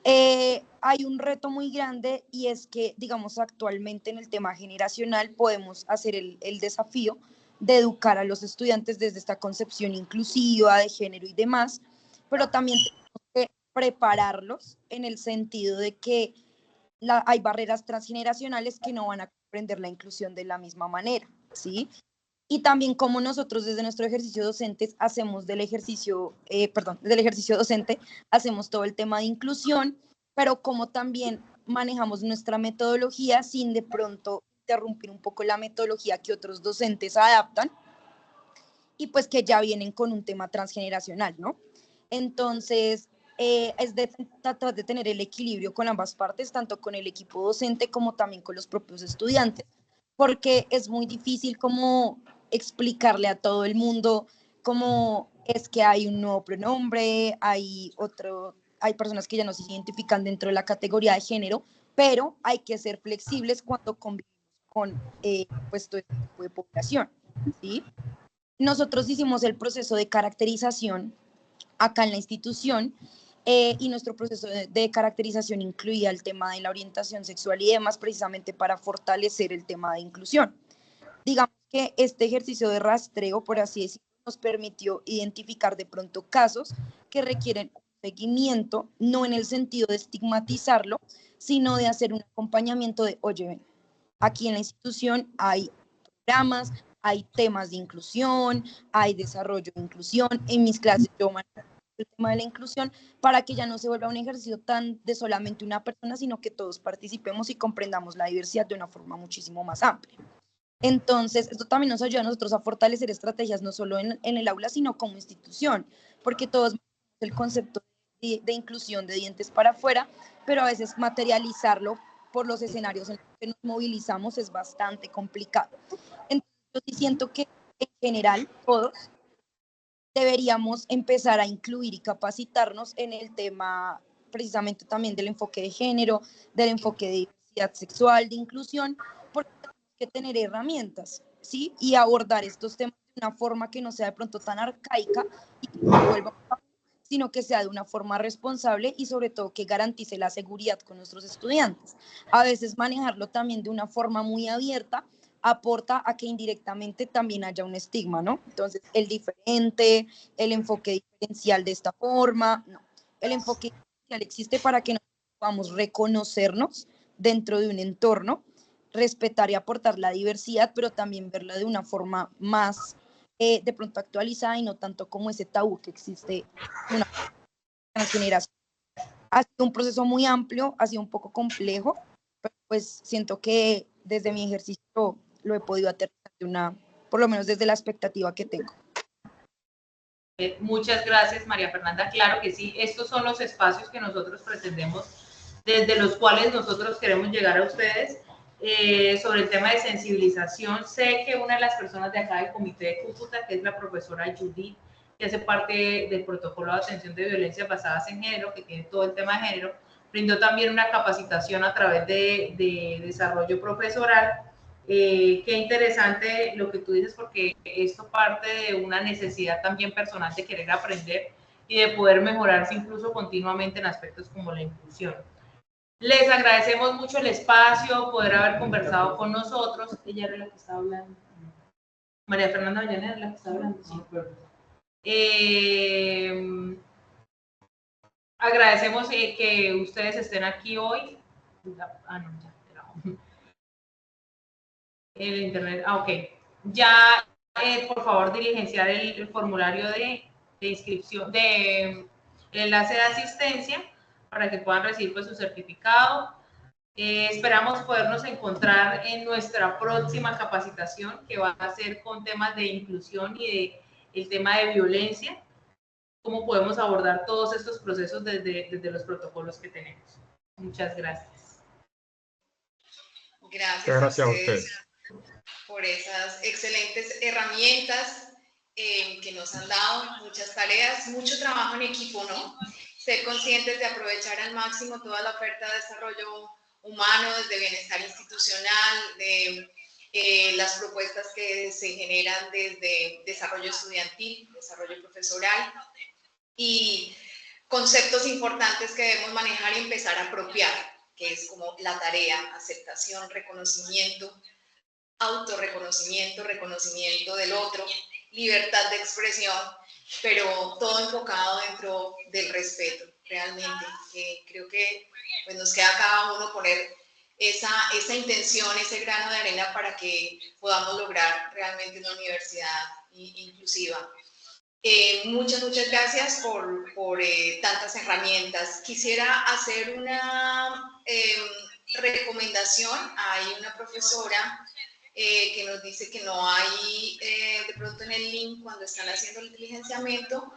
Hay un reto muy grande y es que, digamos, actualmente en el tema generacional podemos hacer el desafío de educar a los estudiantes desde esta concepción inclusiva de género y demás, pero también tenemos que prepararlos en el sentido de que hay barreras transgeneracionales que no van a comprender la inclusión de la misma manera, ¿sí? Y también como nosotros desde nuestro ejercicio docente hacemos del ejercicio docente, hacemos todo el tema de inclusión, pero como también manejamos nuestra metodología sin de pronto interrumpir un poco la metodología que otros docentes adaptan y pues que ya vienen con un tema transgeneracional, ¿no? Entonces, es de tratar de tener el equilibrio con ambas partes, tanto con el equipo docente como también con los propios estudiantes, porque es muy difícil como explicarle a todo el mundo cómo es que hay un nuevo pronombre, hay personas que ya no se identifican dentro de la categoría de género, pero hay que ser flexibles cuando convivimos con pues todo este tipo de población, ¿sí? Nosotros hicimos el proceso de caracterización acá en la institución y nuestro proceso de caracterización incluía el tema de la orientación sexual y demás precisamente para fortalecer el tema de inclusión. Digamos que este ejercicio de rastreo, por así decirlo, nos permitió identificar de pronto casos que requieren seguimiento, no en el sentido de estigmatizarlo, sino de hacer un acompañamiento de, oye, ven, aquí en la institución hay programas, hay temas de inclusión, hay desarrollo de inclusión, en mis clases yo manejo el tema de la inclusión para que ya no se vuelva un ejercicio tan de solamente una persona, sino que todos participemos y comprendamos la diversidad de una forma muchísimo más amplia. Entonces, esto también nos ayuda a nosotros a fortalecer estrategias no solo en el aula, sino como institución, porque todos el concepto de inclusión de dientes para afuera, pero a veces materializarlo por los escenarios en los que nos movilizamos es bastante complicado. Entonces, yo sí siento que en general todos deberíamos empezar a incluir y capacitarnos en el tema precisamente también del enfoque de género, del enfoque de diversidad sexual, de inclusión, porque tenemos que tener herramientas, ¿sí? Y abordar estos temas de una forma que no sea de pronto tan arcaica y que no vuelva a, sino que sea de una forma responsable y sobre todo que garantice la seguridad con nuestros estudiantes. A veces manejarlo también de una forma muy abierta aporta a que indirectamente también haya un estigma, ¿no? Entonces, el diferente, el enfoque diferencial de esta forma, no. El enfoque diferencial existe para que nosotros podamos reconocernos dentro de un entorno, respetar y aportar la diversidad, pero también verla de una forma más de pronto actualizada y no tanto como ese tabú que existe en una generación. Ha sido un proceso muy amplio, ha sido un poco complejo, pero pues siento que desde mi ejercicio lo he podido aterrizar de una, por lo menos desde la expectativa que tengo. Muchas gracias, María Fernanda. Claro que sí, estos son los espacios que nosotros pretendemos, desde los cuales nosotros queremos llegar a ustedes. Sobre el tema de sensibilización, sé que una de las personas de acá del Comité de Cúcuta, que es la profesora Judith, que hace parte del protocolo de atención de violencias basadas en género, que tiene todo el tema de género, brindó también una capacitación a través de desarrollo profesoral. Qué interesante lo que tú dices, porque esto parte de una necesidad también personal de querer aprender y de poder mejorarse incluso continuamente en aspectos como la inclusión. Les agradecemos mucho el espacio, poder haber conversado con nosotros. Ella era la que estaba hablando. María Fernanda Vallaneda era la que estaba hablando. Sí. Agradecemos que ustedes estén aquí hoy. Ah, no, ya. El internet, ok. Ya, por favor, diligenciar el formulario de inscripción, de enlace de asistencia para que puedan recibir pues, su certificado. Esperamos podernos encontrar en nuestra próxima capacitación, que va a ser con temas de inclusión y el tema de violencia, cómo podemos abordar todos estos procesos desde los protocolos que tenemos. Muchas gracias. Gracias a ustedes por esas excelentes herramientas que nos han dado, muchas tareas, mucho trabajo en equipo, ¿no? Ser conscientes de aprovechar al máximo toda la oferta de desarrollo humano, desde bienestar institucional, de las propuestas que se generan desde desarrollo estudiantil, desarrollo profesoral y conceptos importantes que debemos manejar y empezar a apropiar, que es como la tarea, aceptación, reconocimiento, autorreconocimiento, reconocimiento del otro, libertad de expresión, pero todo enfocado dentro del respeto, realmente, que creo que pues, nos queda a cada uno poner esa intención, ese grano de arena para que podamos lograr realmente una universidad inclusiva. Muchas gracias por tantas herramientas. Quisiera hacer una recomendación. Hay una profesora que nos dice que no hay de pronto en el link cuando están haciendo el diligenciamiento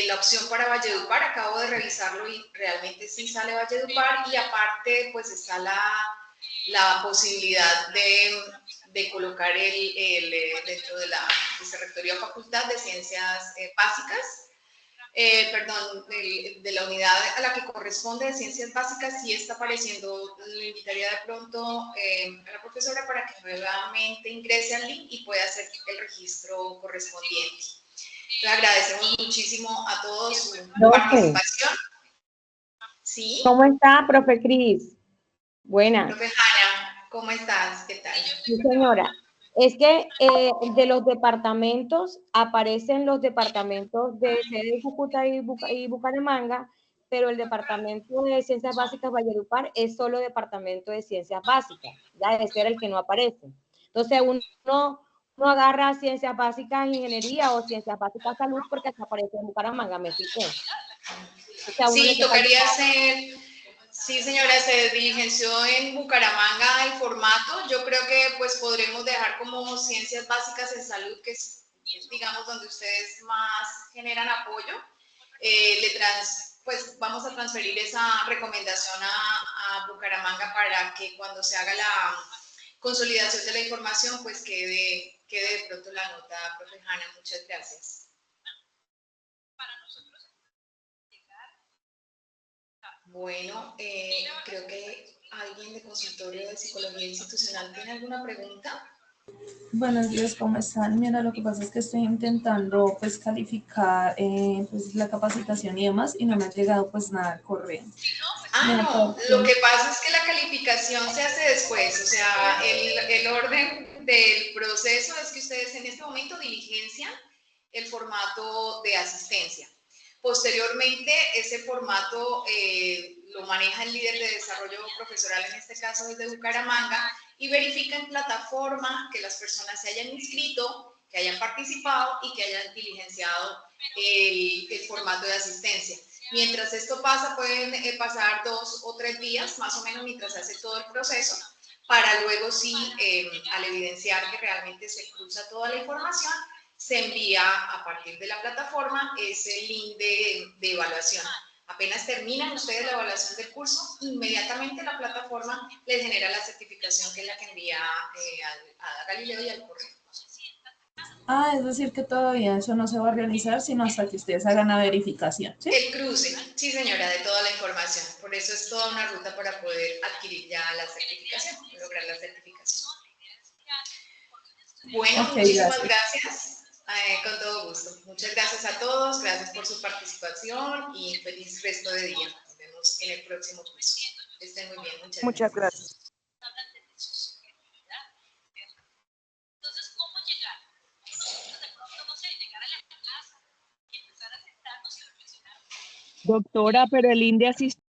la opción para Valledupar. Acabo de revisarlo y realmente sí sale Valledupar, y aparte pues está la posibilidad de colocar dentro de la Vicerrectoría o Facultad de Ciencias Básicas, de la unidad a la que corresponde de Ciencias Básicas, sí está apareciendo. Le invitaría de pronto a la profesora para que nuevamente ingrese al link y pueda hacer el registro correspondiente. Le agradecemos muchísimo a todos su participación. ¿Sí? ¿Cómo está, profe Cris? Buenas. Profe Jana, ¿cómo estás? ¿Qué tal? Sí, señora. Es que de los departamentos aparecen los departamentos de sede de Cúcuta y Bucaramanga, pero el departamento de Ciencias Básicas Valledupar es solo departamento de Ciencias Básicas, ya ese era el que no aparece. Entonces uno agarra Ciencias Básicas Ingeniería o Ciencias Básicas Salud porque se aparece en Bucaramanga, me expliqué. O sea, sí, tocaría hacer... Sí, señora, se diligenció en Bucaramanga el formato. Yo creo que pues podremos dejar como Ciencias Básicas en Salud, que es, digamos, donde ustedes más generan apoyo. Pues vamos a transferir esa recomendación a Bucaramanga para que cuando se haga la consolidación de la información, pues quede de pronto la nota, profe Hanna. Muchas gracias. Bueno, creo que alguien de consultorio de psicología institucional tiene alguna pregunta. Buenos días, ¿cómo están? Mira, lo que pasa es que estoy intentando pues calificar pues, la capacitación y demás y no me ha llegado pues nada al correo. No, lo que pasa es que la calificación se hace después, o sea, el orden del proceso es que ustedes en este momento diligencian el formato de asistencia. Posteriormente, ese formato lo maneja el líder de desarrollo profesoral, en este caso desde Bucaramanga, y verifica en plataforma que las personas se hayan inscrito, que hayan participado y que hayan diligenciado el formato de asistencia. Mientras esto pasa, pueden pasar 2 o 3 días, más o menos, mientras se hace todo el proceso, para luego sí, al evidenciar que realmente se cruza toda la información, se envía a partir de la plataforma ese link de evaluación. Apenas terminan ustedes la evaluación del curso, inmediatamente la plataforma les genera la certificación que es la que envía a Galileo y al correo. Es decir que todavía eso no se va a realizar, sino hasta que ustedes hagan la verificación, ¿sí? El cruce, sí señora, de toda la información. Por eso es toda una ruta para poder adquirir ya la certificación, lograr la certificación. Bueno, muchísimas gracias. Con todo gusto. Muchas gracias a todos, gracias por su participación y feliz resto de día. Nos vemos en el próximo curso. Estén muy bien, muchas gracias. Doctora, pero el INDE asiste